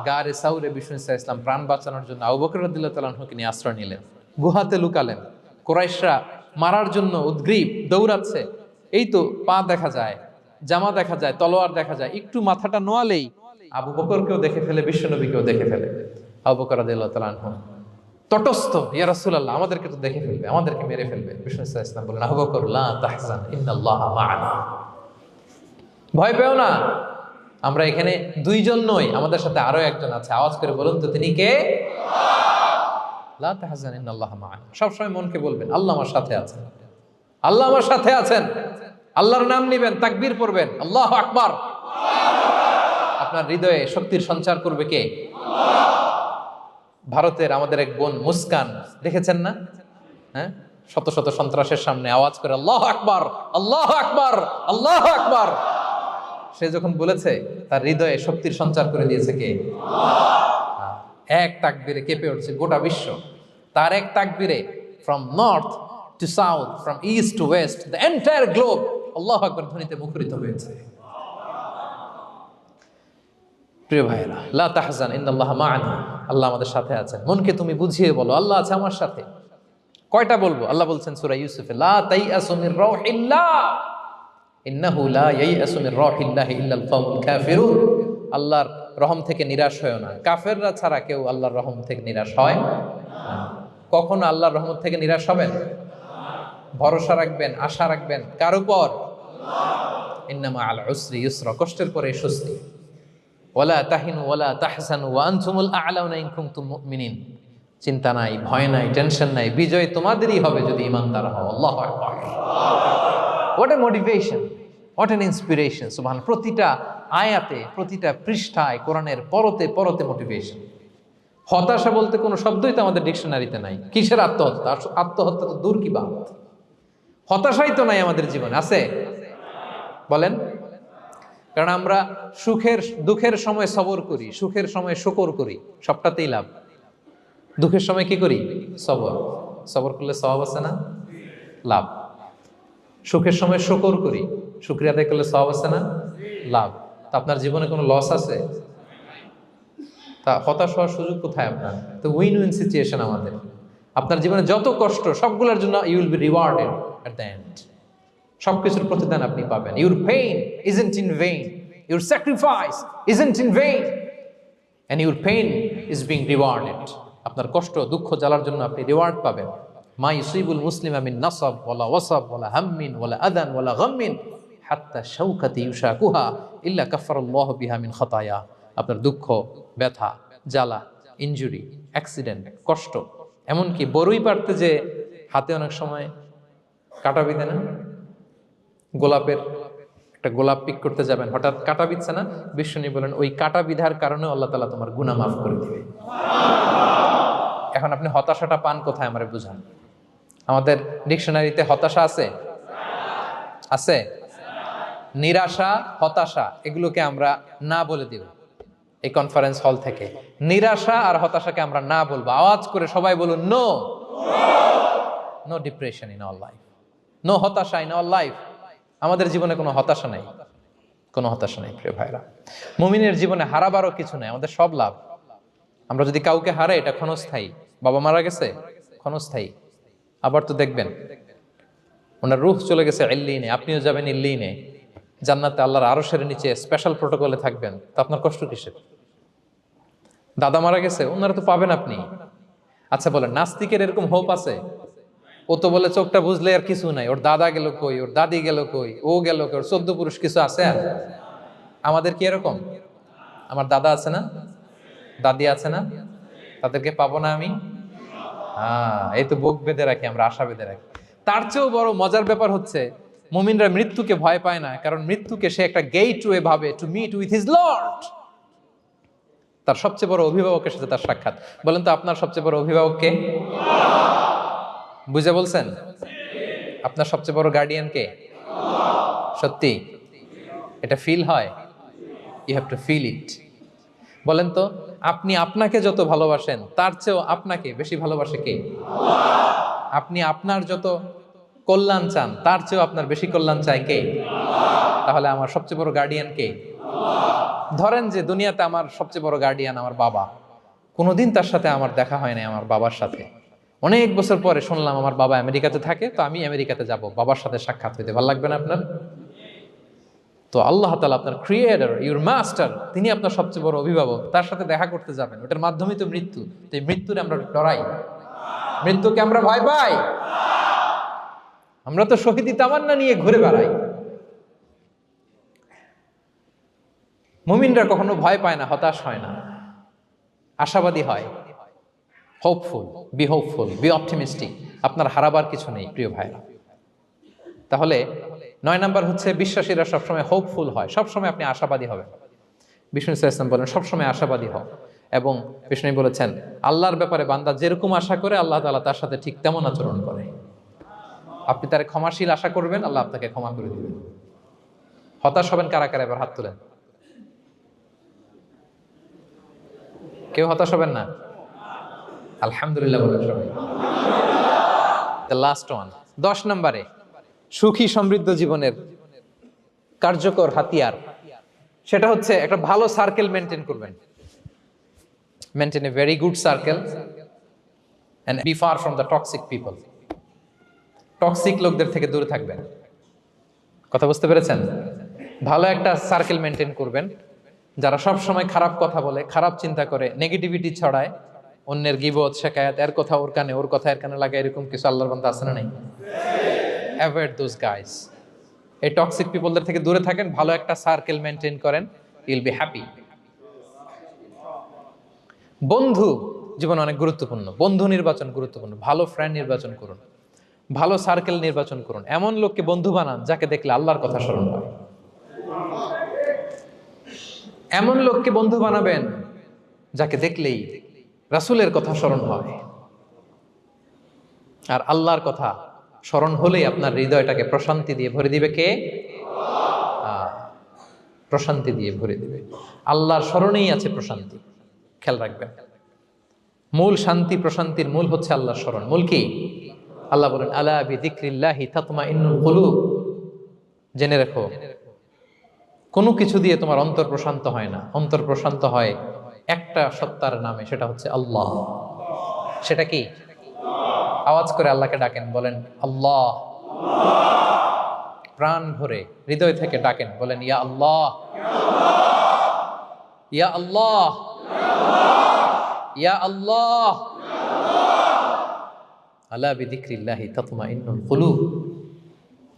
গারে সাউরে বিষ্ণু ইসলাম প্রাণ বাঁচানোর জন্য আবু বকর রাদিয়াল্লাহু তাআলা আনহুকে নিয়ে আশ্রয় নিলেন, গুহাতে লুকালেন। কুরাইশরা মারার জন্য উদ্গ্রীব, দৌড়াচ্ছে। এই তো পা দেখা যায়, জামা দেখা যায়, তলোয়ার দেখা যায়। একটু মাথাটা নোয়ালেই আবু বকরকেও দেখে ফেলে, বিশ্বনবীকেও দেখে ফেলে। আবু বকর রাদিয়াল্লাহু তাআলা আনহু তটস্থ, ইয়া রাসূলুল্লাহ, আমাদেরকে তো দেখে ফেলবে, আমাদেরকে মেরে ফেলবে। বিষ্ণু ইসলাম বলেন, আবু বকর লা তাহজান ইন্নাল্লাহা মা'ানা, ভয় পেও না, আমরা এখানে দুইজন নই, আমাদের সাথে আরো একজন আছে। আওয়াজ করে বলুন তো, তিনি কে? লা তাহজান ইন্নাল্লাহা মা'ানা। সবসময় মনকে বলবেন আল্লাহ আমার সাথে আছেন, আল্লাহ আমার সাথে আছেন। আল্লাহর নাম নিবেন, তাকবীর পড়বেন, আল্লাহু আকবার। আপনার হৃদয়ে শক্তির সঞ্চার করবে কে? ভারতের আমাদের এক বোন মুস্কান, দেখেছেন না? হ্যাঁ, শত শত সন্ত্রাসের সামনে আওয়াজ করে আল্লাহু আকবার, আল্লাহু আকবার, আল্লাহু আকবার। সে যখন বলেছে, তার হৃদয়ে শক্তির সঞ্চার করে দিয়েছে কে? এক তাকবীরে কেঁপে উঠছে গোটা বিশ্ব। তার এক তাকবীরে from north to south, from east to west, the entire globe আল্লাহু আকবার ধ্বনিতে মুখরিত হয়েছে। প্রিয় ভাইরা, লা তাহজান ইন্নাল্লাহা মা'ানা, আল্লাহ আমাদের সাথে আছেন। মনকে তুমি বুঝিয়ে বলো আল্লাহ আছে আমার সাথে। কয়টা বলবো? আল্লাহ বলছেন সূরা ইউসুফে, লা তাইয়াসু মির রাউহিল্লাহ, ইন্নাহু লা ইয়াইয়াসু মির রাহিল্লাহি ইল্লাল কওমুল কাফিরুন। আল্লাহর রহম থেকে নিরাশ হয় না, কাফেররা ছাড়া কেউ আল্লাহর রহম থেকে নিরাশ হয় না। কখনো আল্লাহর রহমত থেকে নিরাশ হবেন? ভরসা রাখবেন, আশা রাখবেন কার উপর? ইন্নামা আল উসরি ইউসরা, কষ্টের পরে স্বস্তি। ওয়ালা তাহিনু ওয়ালা তাহজানু ওয়া আনতুমুল আ'লাউনা ইন কুনতুম মুমিনিন। চিন্তা নাই, ভয় নাই, টেনশন নাই, বিজয় তোমাদেরই হবে যদি ঈমানদার হও। আল্লাহু আকবার। What a motivation, what an inspiration. সুবহানাল্লাহ। প্রতিটা আয়াতে, প্রতিটা পৃষ্ঠায় কোরআনের পরতে পরতে মোটিভেশন। হতাশা বলতে কোনো শব্দই তো আমাদের ডিকশনারিতে নাই। কিসের আত্মহত্যা? আত্মহত্যা তো দূর কি বাত, হতাশাই তো নাই আমাদের জীবনে। আছে? বলেন। কারণ আমরা দুঃখের সময় সবর করি, সুখের সময় শুকর করি, সবটাতেই লাভ। দুঃখের সময় কি করি? সবর করলে সওয়াব আছে না? লাভ। সুখের সময় শুকর করি, শুকরিয়া আদায় করলে সওয়াব আছে না? লাভ। তা আপনার জীবনে কোনো লস আছে? তা হতাশ হওয়ার সুযোগ কোথায় আপনার? তো উইন উইন সিচুয়েশন আমাদের। আপনার জীবনে যত কষ্ট সবগুলোর জন্য you will be rewarded at the end. সবকিছুর প্রতিদান আপনি পাবেন। Your pain isn't in vain, your sacrifice isn't in vain, and your pain is being rewarded. আপনার কষ্ট, দুঃখ জ্বালার জন্য আপনি রিওয়ার্ড পাবেন। মা ইউসিবুল মুসলিমা মিন নাসাব ওয়ালা ওয়াসাব ওয়ালা হাম্মিন ওয়ালা আদান ওয়ালা গাম্মিন হাত্তা শাওকাতি ইউশাকুহা ইল্লা কাফফারাল্লাহু বিহা মিন খাতায়া। আপনার দুঃখ, ব্যথা, জ্বালা, ইনজুরি, অ্যাক্সিডেন্ট, কষ্ট, এমনকি বড়ই পারতে যে হাতে অনেক সময় কাটা বিঁধে না, গোলাপের একটা গোলাপ পিক করতে যাবেন, হঠাৎ কাটা বিধছে না, বিশ্বনবী বলেন ওই কাটা বিধার কারণে আল্লাহ তাআলা তোমার গুনাহ মাফ করে দিবে। এখন আপনি হতাশাটা পান কোথায় আমারে বুঝান। আমাদের ডিকশনারিতে হতাশা আছে? আছে? নিরাশা, হতাশা এগুলোকে আমরা না বলে দিব এই কনফারেন্স হল থেকে। নিরাশা আর হতাশাকে আমরা না বলবো। আওয়াজ করে সবাই বলুন, no. No depression in our life, no হতাশা ইন আওয়ার লাইফ। আমাদের জীবনে কোনো হতাশা নাই, কোনো হতাশা নাই প্রিয় ভাইরা। মুমিনের জীবনে হারাবারও কিছু নাই, আমাদের সব লাভ। আমরা যদি কাউকে হারাই এটা ক্ষণস্থায়ী। বাবা মারা গেছে, ক্ষণস্থায়ী। আবার তো দেখবেন ওনার রূহ চলে গেছে ইল্লিনে, আপনিও যাবেন ইল্লিনে, জান্নাতে আল্লাহর আরশের নিচে স্পেশাল প্রোটোকলে থাকবেন। তো আপনার কষ্ট কিসের? দাদা মারা গেছে, ওনারা তো পাবেন আপনি। আচ্ছা বলেন, নাস্তিকের এরকম হোপ আছে? ও তো বলে চোখটা বুঝলে আর কিছু নাই, ওর দাদা গেল কই, ওর দাদি গেল কই, ও গেল কই, ওর 14 পুরুষ কিছু আছে আর? আমাদের কি এরকম? আমার দাদা আছে না, দাদি আছে না, তাদেরকে পাবো না আমি? এই তো বুক বেঁধে রাখি আমরা, আশা বেঁধে রাখি। তার চেয়েও বড় মজার ব্যাপার হচ্ছে মুমিনরা মৃত্যুকে ভয় পায় না, কারণ মৃত্যুকে সে একটা গেটওয়ে ভাবে to meet with his lord. তার সবচেয়ে বড় অভিভাবকের সাথে তার সাক্ষাৎ। বলেন তো আপনার সবচেয়ে বড় অভিভাবক কে? বুঝে বলছেন? আপনার সবচেয়ে বড় গার্ডিয়ান কে? সত্যি এটা ফিল হয়? You have to feel it. বলেন তো, আপনি আপনাকে যত ভালোবাসেন তার চেয়েও আপনাকে বেশি ভালোবাসে কে? আপনি আপনার যত কল্যাণ চান তার চেয়েও আপনার বেশি কল্যাণ চায় কে? তাহলে আমার সবচেয়ে বড় গার্ডিয়ান কে? ধরেন যে দুনিয়াতে আমার সবচেয়ে বড় গার্ডিয়ান আমার বাবা, কোনোদিন তার সাথে আমার দেখা হয় নাই আমার বাবার সাথে। অনেক বছর পরে শুনলাম আমার বাবা আমেরিকাতে থাকে, তো আমি আমেরিকাতে যাব বাবার সাথে সাক্ষাৎ হইতে। ভালো লাগবে না আপনার? তো আল্লাহ তাআলা আপনার ক্রিয়েটর, ইউর মাস্টার, তিনি আপনার সবচেয়ে বড় অভিভাবক, তার সাথে দেখা করতে যাবেন, ওটার মাধ্যমেই তো মৃত্যু। তো এই মৃত্যুরে আমরা ডরাই, মৃত্যুকে আমরা ভয় পাই। আমরা তো শহীদি তামান্না নিয়ে ঘুরে বেড়াই। মুমিনরা কখনো ভয় পায় না, হতাশ হয় না, আশাবাদী হয়। Hopeful, B optimistic. আপনার হারাবার কিছু নেই প্রিয় ভাইরা। তাহলে 9 নাম্বার হচ্ছে বিশ্বাসীরা সবসময় হোপফুল হয়, সবসময় আপনি আশাবাদী হবেন। বিষ্ণু ইসলাম বলেন সবসময় আশাবাদী হও। এবং বিষ্ণু বলেছেন আল্লাহর ব্যাপারে বান্দা যেরকম আশা করে আল্লাহ তাআলা তার সাথে ঠিক তেমন আচরণ করে। আপনি তার ক্ষমাশীল আশা করবেন, আল্লাহ আপনাকে ক্ষমা করে দিবেন। হতাশ হবেন কারা কারা? এবার হাত তুলেন। কেউ হতাশ হবেন না? আলহামদুলিল্লাহ বলেন সবাই। দ্য লাস্ট ওয়ান, 10 নম্বরে সুখী সমৃদ্ধ জীবনের কার্যকর হাতিয়ার, সেটা হচ্ছে একটা ভালো সার্কেল মেনটেন করবেন। Maintain a very good circle and be far from the toxic people. Toxic লোকদের থেকে দূরে থাকবেন। কথা বুঝতে পেরেছেন? ভালো একটা সার্কেল মেনটেন করবেন, যারা সব সময় খারাপ কথা বলে, খারাপ চিন্তা করে, নেগেটিভিটি ছড়ায়, অন্যের গীবত শেখায়াত, এর কথা ওর কানে, ওর কথা এর কানে লাগে, এরকম কিছু আল্লাহর বান্দা আছে না নাই? Avoid those guys. এই টক্সিক পিপলদের থেকে দূরে থাকেন, ভালো একটা সার্কেল মেনটেন করেন, ইউল বি হ্যাপি। বন্ধু জীবন অনেক গুরুত্বপূর্ণ, বন্ধু নির্বাচন গুরুত্বপূর্ণ। ভালো ফ্রেন্ড নির্বাচন করুন, ভালো সার্কেল নির্বাচন করুন, এমন লোককে বন্ধু বানান যাকে দেখলে আল্লাহর কথা স্মরণ হয়। এমন লোককে বন্ধু বানাবেন যাকে দেখলেই রাসূলের কথা স্মরণ হয়। আর আল্লাহর কথা স্মরণ হলেই আপনার হৃদয়টাকে প্রশান্তি দিয়ে ভরে দিবে কে? প্রশান্তি দিয়ে ভরে দিবে। আল্লাহর স্মরণেই আছে প্রশান্তি, খেয়াল রাখবেন। মূল শান্তি প্রশান্তির মূল হচ্ছে আল্লাহর স্মরণ। মূল কি? আল্লাহ বলেন আলা বিযিকরিল্লাহি তাতমাইন্নুল কুলুব। জেনে রেখো, কোনো কিছু দিয়ে তোমার অন্তর প্রশান্ত হয় না, অন্তর প্রশান্ত হয় একটা সত্তার নামে, সেটা হচ্ছে আল্লাহ। সেটা কি? আওয়াজ করে আল্লাহকে ডাকেন, বলেন আল্লাহ। প্রাণ ভরে হৃদয় থেকে ডাকেন, বলেন ইয়া আল্লাহ, ইয়া আল্লাহ, ইয়া আল্লাহ। আলা বিযিকরিল্লাহি তাতমাইন্নুল কুলুব।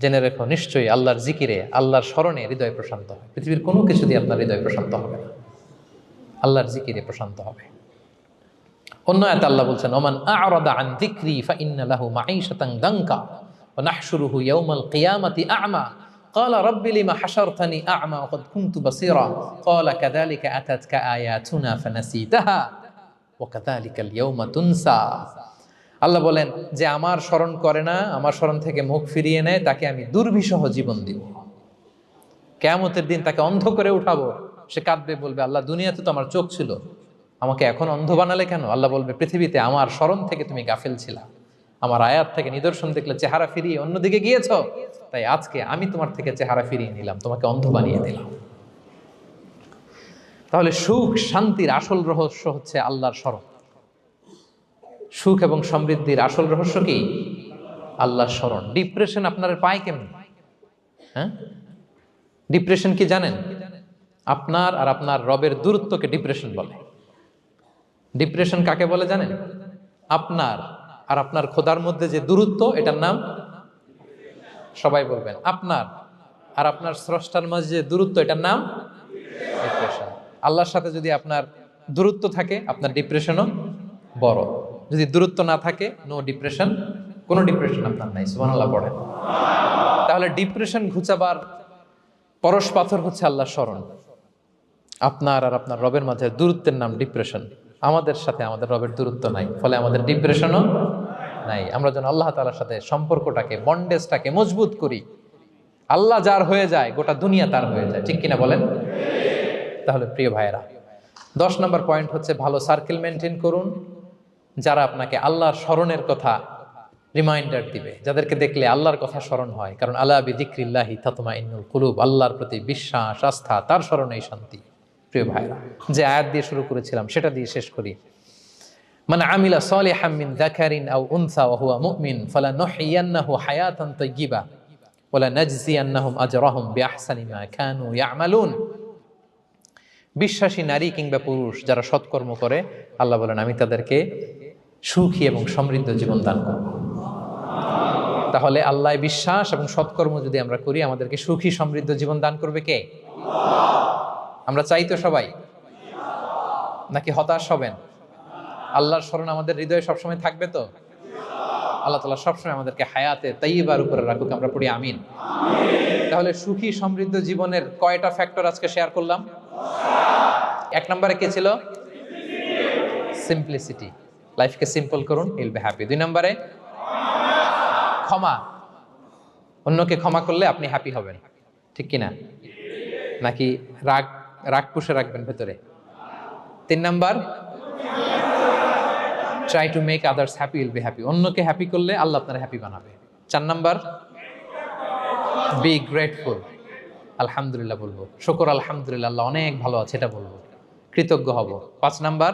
জেনে রেখো, নিশ্চয়ই আল্লাহর জিকিরে, আল্লাহর স্মরণে হৃদয় প্রশান্ত হয়। পৃথিবীর কোনো কিছু দিয়ে আপনার হৃদয় প্রশান্ত হবে না, আল্লাহর জিকিরে প্রশান্ত হবে। অন্য আয়াতে আল্লাহ বলছেন ওমান আ'রাদা আন যিকরি ফাইন্না লাহু মাঈশাতান দানকা ওয়া নাহশুরুহু ইয়াওমাল কিয়ামাতি আ'মা ক্বালা রাব্বি লিমা হাশারতানি আ'মা ওয়া ক্বাদ কুনতু বাসীরা ক্বালা কাযালিকা আতাতকা আয়াতুনা ফানাসিতাহা ওয়া কাযালিকাল ইয়াওমা তুনসা। আল্লাহ বলেন, যে আমার স্মরণ করে না, আমার স্মরণ থেকে মুখ ফিরিয়ে নেয়, তাকে আমি দুর্বিষহ জীবন দিব। কিয়ামতের দিন তাকে অন্ধ করে উঠাবো। সে কাঁদবে, বলবে আল্লাহ দুনিয়াতে তো আমার চোখ ছিল, আমাকে এখন অন্ধ বানালে কেন? আল্লাহ বলবে পৃথিবীতে আমার স্মরণ থেকে তুমি গাফেল ছিলা, আমার আয়াত থেকে নিদর্শন দেখলে চেহারা ফিরিয়ে অন্যদিকে গিয়েছ, তাই আজকে আমি তোমার থেকে চেহারা ফিরিয়ে নিলাম, তোমাকে অন্ধ বানিয়ে দিলাম। তাহলে সুখ শান্তির আসল রহস্য হচ্ছে আল্লাহর স্মরণ। সুখ এবং সমৃদ্ধির আসল রহস্য কি? আল্লাহর স্মরণ। ডিপ্রেশন আপনার পায় কেমন? হ্যাঁ, ডিপ্রেশন কি জানেন? আপনার আর আপনার রবের দূরত্বকে ডিপ্রেশন বলে। ডিপ্রেশন কাকে বলে জানেন? আপনার আর আপনার খোদার মধ্যে যে দূরত্ব, এটার নাম, সবাই বলবেন, আপনার আর আপনার স্রষ্টার মাঝে যে দূরত্ব, এটার নাম ডিপ্রেশন। আল্লাহর সাথে যদি আপনার দূরত্ব থাকে, আপনার ডিপ্রেশনও বড়। যদি দূরত্ব না থাকে, নো ডিপ্রেশন, কোনো ডিপ্রেশন আপনার নাই। সুবহানাল্লাহ পড়েন। তাহলে ডিপ্রেশন ঘুচাবার পরশ পাথর হচ্ছে আল্লাহর স্মরণ। আপনার আর আপনার রবের মাঝে দূরত্বের নাম ডিপ্রেশন। আমাদের সাথে আমাদের রবের দূরত্ব নাই, ফলে আমাদের ডিপ্রেশনও নাই। আমরা যেন আল্লাহ তাআলার সাথে সম্পর্কটাকে, বন্ডেজটাকে মজবুত করি। আল্লাহ যার হয়ে যায়, গোটা দুনিয়া তার হয়ে যায়। ঠিক কিনা বলেন? তাহলে প্রিয় ভাইয়েরা, 10 নম্বর পয়েন্ট হচ্ছে ভালো সার্কেল মেনটেন করুন, যারা আপনাকে আল্লাহর স্মরণের কথা রিমাইন্ডার দিবে, যাদেরকে দেখলে আল্লাহর কথা স্মরণ হয়। কারণ আলা বিযিকরিল্লাহি তাতমাইন্নুল কুলুব, আল্লাহর প্রতি বিশ্বাস, আস্থা, তার স্মরণেই শান্তি। প্রিয় ভাইরা, যে আয়াত দিয়ে শুরু করেছিলাম সেটা দিয়ে শেষ করি। মান আমিলা সালিহাম মিন যাকারিন আও উনসা ওয়া হুয়া মুমিন ফালানুহইয়ান্নাহু হায়াতান তাইয়্যিবা ওয়া লানাজজিয়ান্নাহুম আজরাহুম বিআহসানি মা কানু ইয়ামালুন। বিশ্বাসী নারী কিংবা পুরুষ যারা সৎকর্ম করে, আল্লাহ বলেন আমি তাদেরকে সুখী এবং সমৃদ্ধ জীবন দান করব। তাহলে আল্লাহ বিশ্বাস এবং সৎকর্ম যদি আমরা করি, আমাদেরকে সুখী সমৃদ্ধ জীবন দান করবে কে? আমরা চাই তো সবাই, নাকি হতাশ হবেন? আল্লাহর স্মরণ আমাদের হৃদয়ে সবসময় থাকবে তো? আল্লাহ তাআলা সবসময় আমাদেরকে হায়াতে তাইয়্যিবার উপরে রাখুক, আমরা পড়ি আমিন। তাহলে সুখী সমৃদ্ধ জীবনের কয়টা ফ্যাক্টর আজকে শেয়ার করলাম? 1 নম্বরে কে ছিল? সিম্পলিসিটি। লাইফকে সিম্পল করুন, ইউল বি হ্যাপি। 2 নম্বরে ক্ষমা। অন্যকে ক্ষমা করলে আপনি হ্যাপি হবেন, ঠিক কিনা? নাকি রাগ রাগ পুষে রাখবেন ভেতরে? 3 number, try to make others happy, will be happy. অন্যকে হ্যাপি করলে আল্লাহ আপনার হ্যাপি বানাবে। 4 নাম্বার, বি গ্রেটফুল। আলহামদুলিল্লাহ বলবো, শুকর আলহামদুলিল্লাহ, আল্লাহ অনেক ভালো আছে এটা বলবো, কৃতজ্ঞ হব। 5 নাম্বার,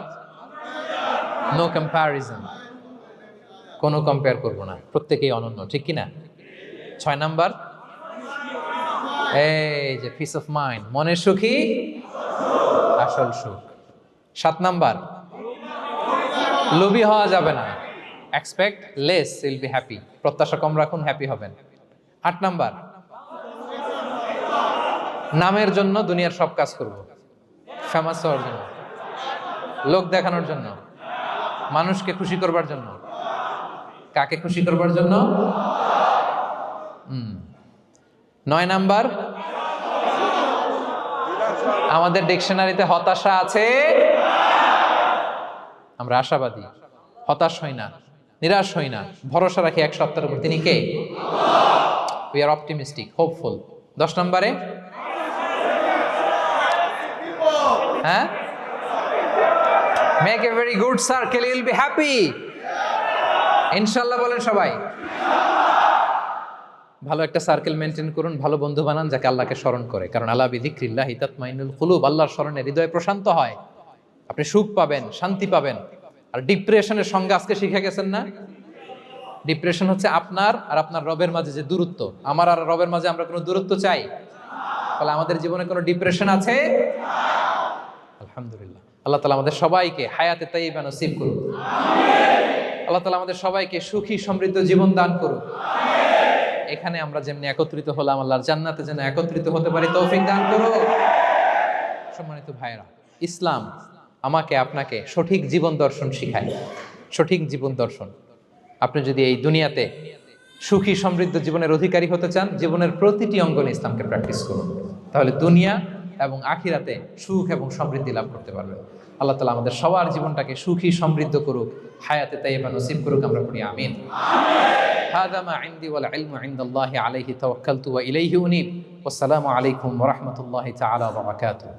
নো কম্প্যারিজন, কোনো কম্পেয়ার করবো না, প্রত্যেকেই অনন্য, ঠিক কিনা? 6 নাম্বার, এই যে পিস অফ মাইন্ড, মনের সুখী আসল সুখ। 7 নাম্বার, লোভী হওয়া যাবে না। Expect less, will be happy. প্রত্যাশা কম রাখুন, হ্যাপি হবেন। 8 নাম্বার, নামের জন্য দুনিয়ার সব কাজ করব, ফেমাস হওয়ার জন্য, লোক দেখানোর জন্য, মানুষকে খুশি করবার জন্য। কাকে খুশি করবার জন্য? 9 নাম্বার, আমাদের ডিকশনারিতে হতাশা আছে, আমরা আশাবাদী, হতাশ হই না, নিরাশ হই না, ভরসা রাখি এক সত্তার উপর। তিনি কে? We are optimistic, hopeful. 10 নম্বরে, হ্যাঁ, make a very good circle, you will be happy. ইনশাআল্লাহ বলেন সবাই। ভালো একটা সার্কেল মেনটেন করুন, ভালো বন্ধু বানান যাকে আল্লাহকে স্মরণ করে, কারণ আলা বিযিকরিল্লাহি তাতমাইন্নুল কুলুব, আল্লাহর স্মরণে হৃদয় প্রশান্ত হয়, আপনি সুখ পাবেন, শান্তি পাবেন। আর ডিপ্রেশনের সঙ্গে আজকে শিখে গেছেন না, ডিপ্রেশন হচ্ছে আপনার আর আপনার রবের মাঝে যে দূরত্ব। আমার আর রবের মাঝে আমরা কোনো দূরত্ব চাই? তাহলে আমাদের জীবনে কোনো ডিপ্রেশন আছে? আলহামদুলিল্লাহ। আল্লাহ তাআলা আমাদের সবাইকে হায়াতে তাইয়্যিবা নসিব করুন। আল্লাহ তাআলা আমাদের সবাইকে সুখী সমৃদ্ধ জীবন দান করুন। এখানে আমরা যেমনি একত্রিত হলাম, আল্লাহর জান্নাতে যেন একত্রিত হতে পারি তৌফিক দান করুন। সম্মানিত ভাইরা, ইসলাম আমাকে আপনাকে সঠিক জীবন দর্শন শিখায়। সঠিক জীবন দর্শন। আপনি যদি এই দুনিয়াতে সুখী সমৃদ্ধ জীবনের অধিকারী হতে চান, জীবনের প্রতিটি অঙ্গনে ইসলামকে প্র্যাকটিস করুন, তাহলে দুনিয়া এবং আখিরাতে সুখ এবং সমৃদ্ধি লাভ করতে পারবেন। আল্লাহ তাআলা আমাদের সবার জীবনটাকে সুখী সমৃদ্ধ করুক, হায়াতে তাইয়্যিবা নসিব করুক, আমরা পড়ি আমিন। হাযা মা ইনদি ওয়াল ইলমু ইনদাল্লাহি আলাইহি তাওয়াক্কালতু ওয়া ইলাইহি উনীব। ওয়াসসালামু আলাইকুম ওয়া রাহমাতুল্লাহি তাআলা ওয়া বারাকাতুহু।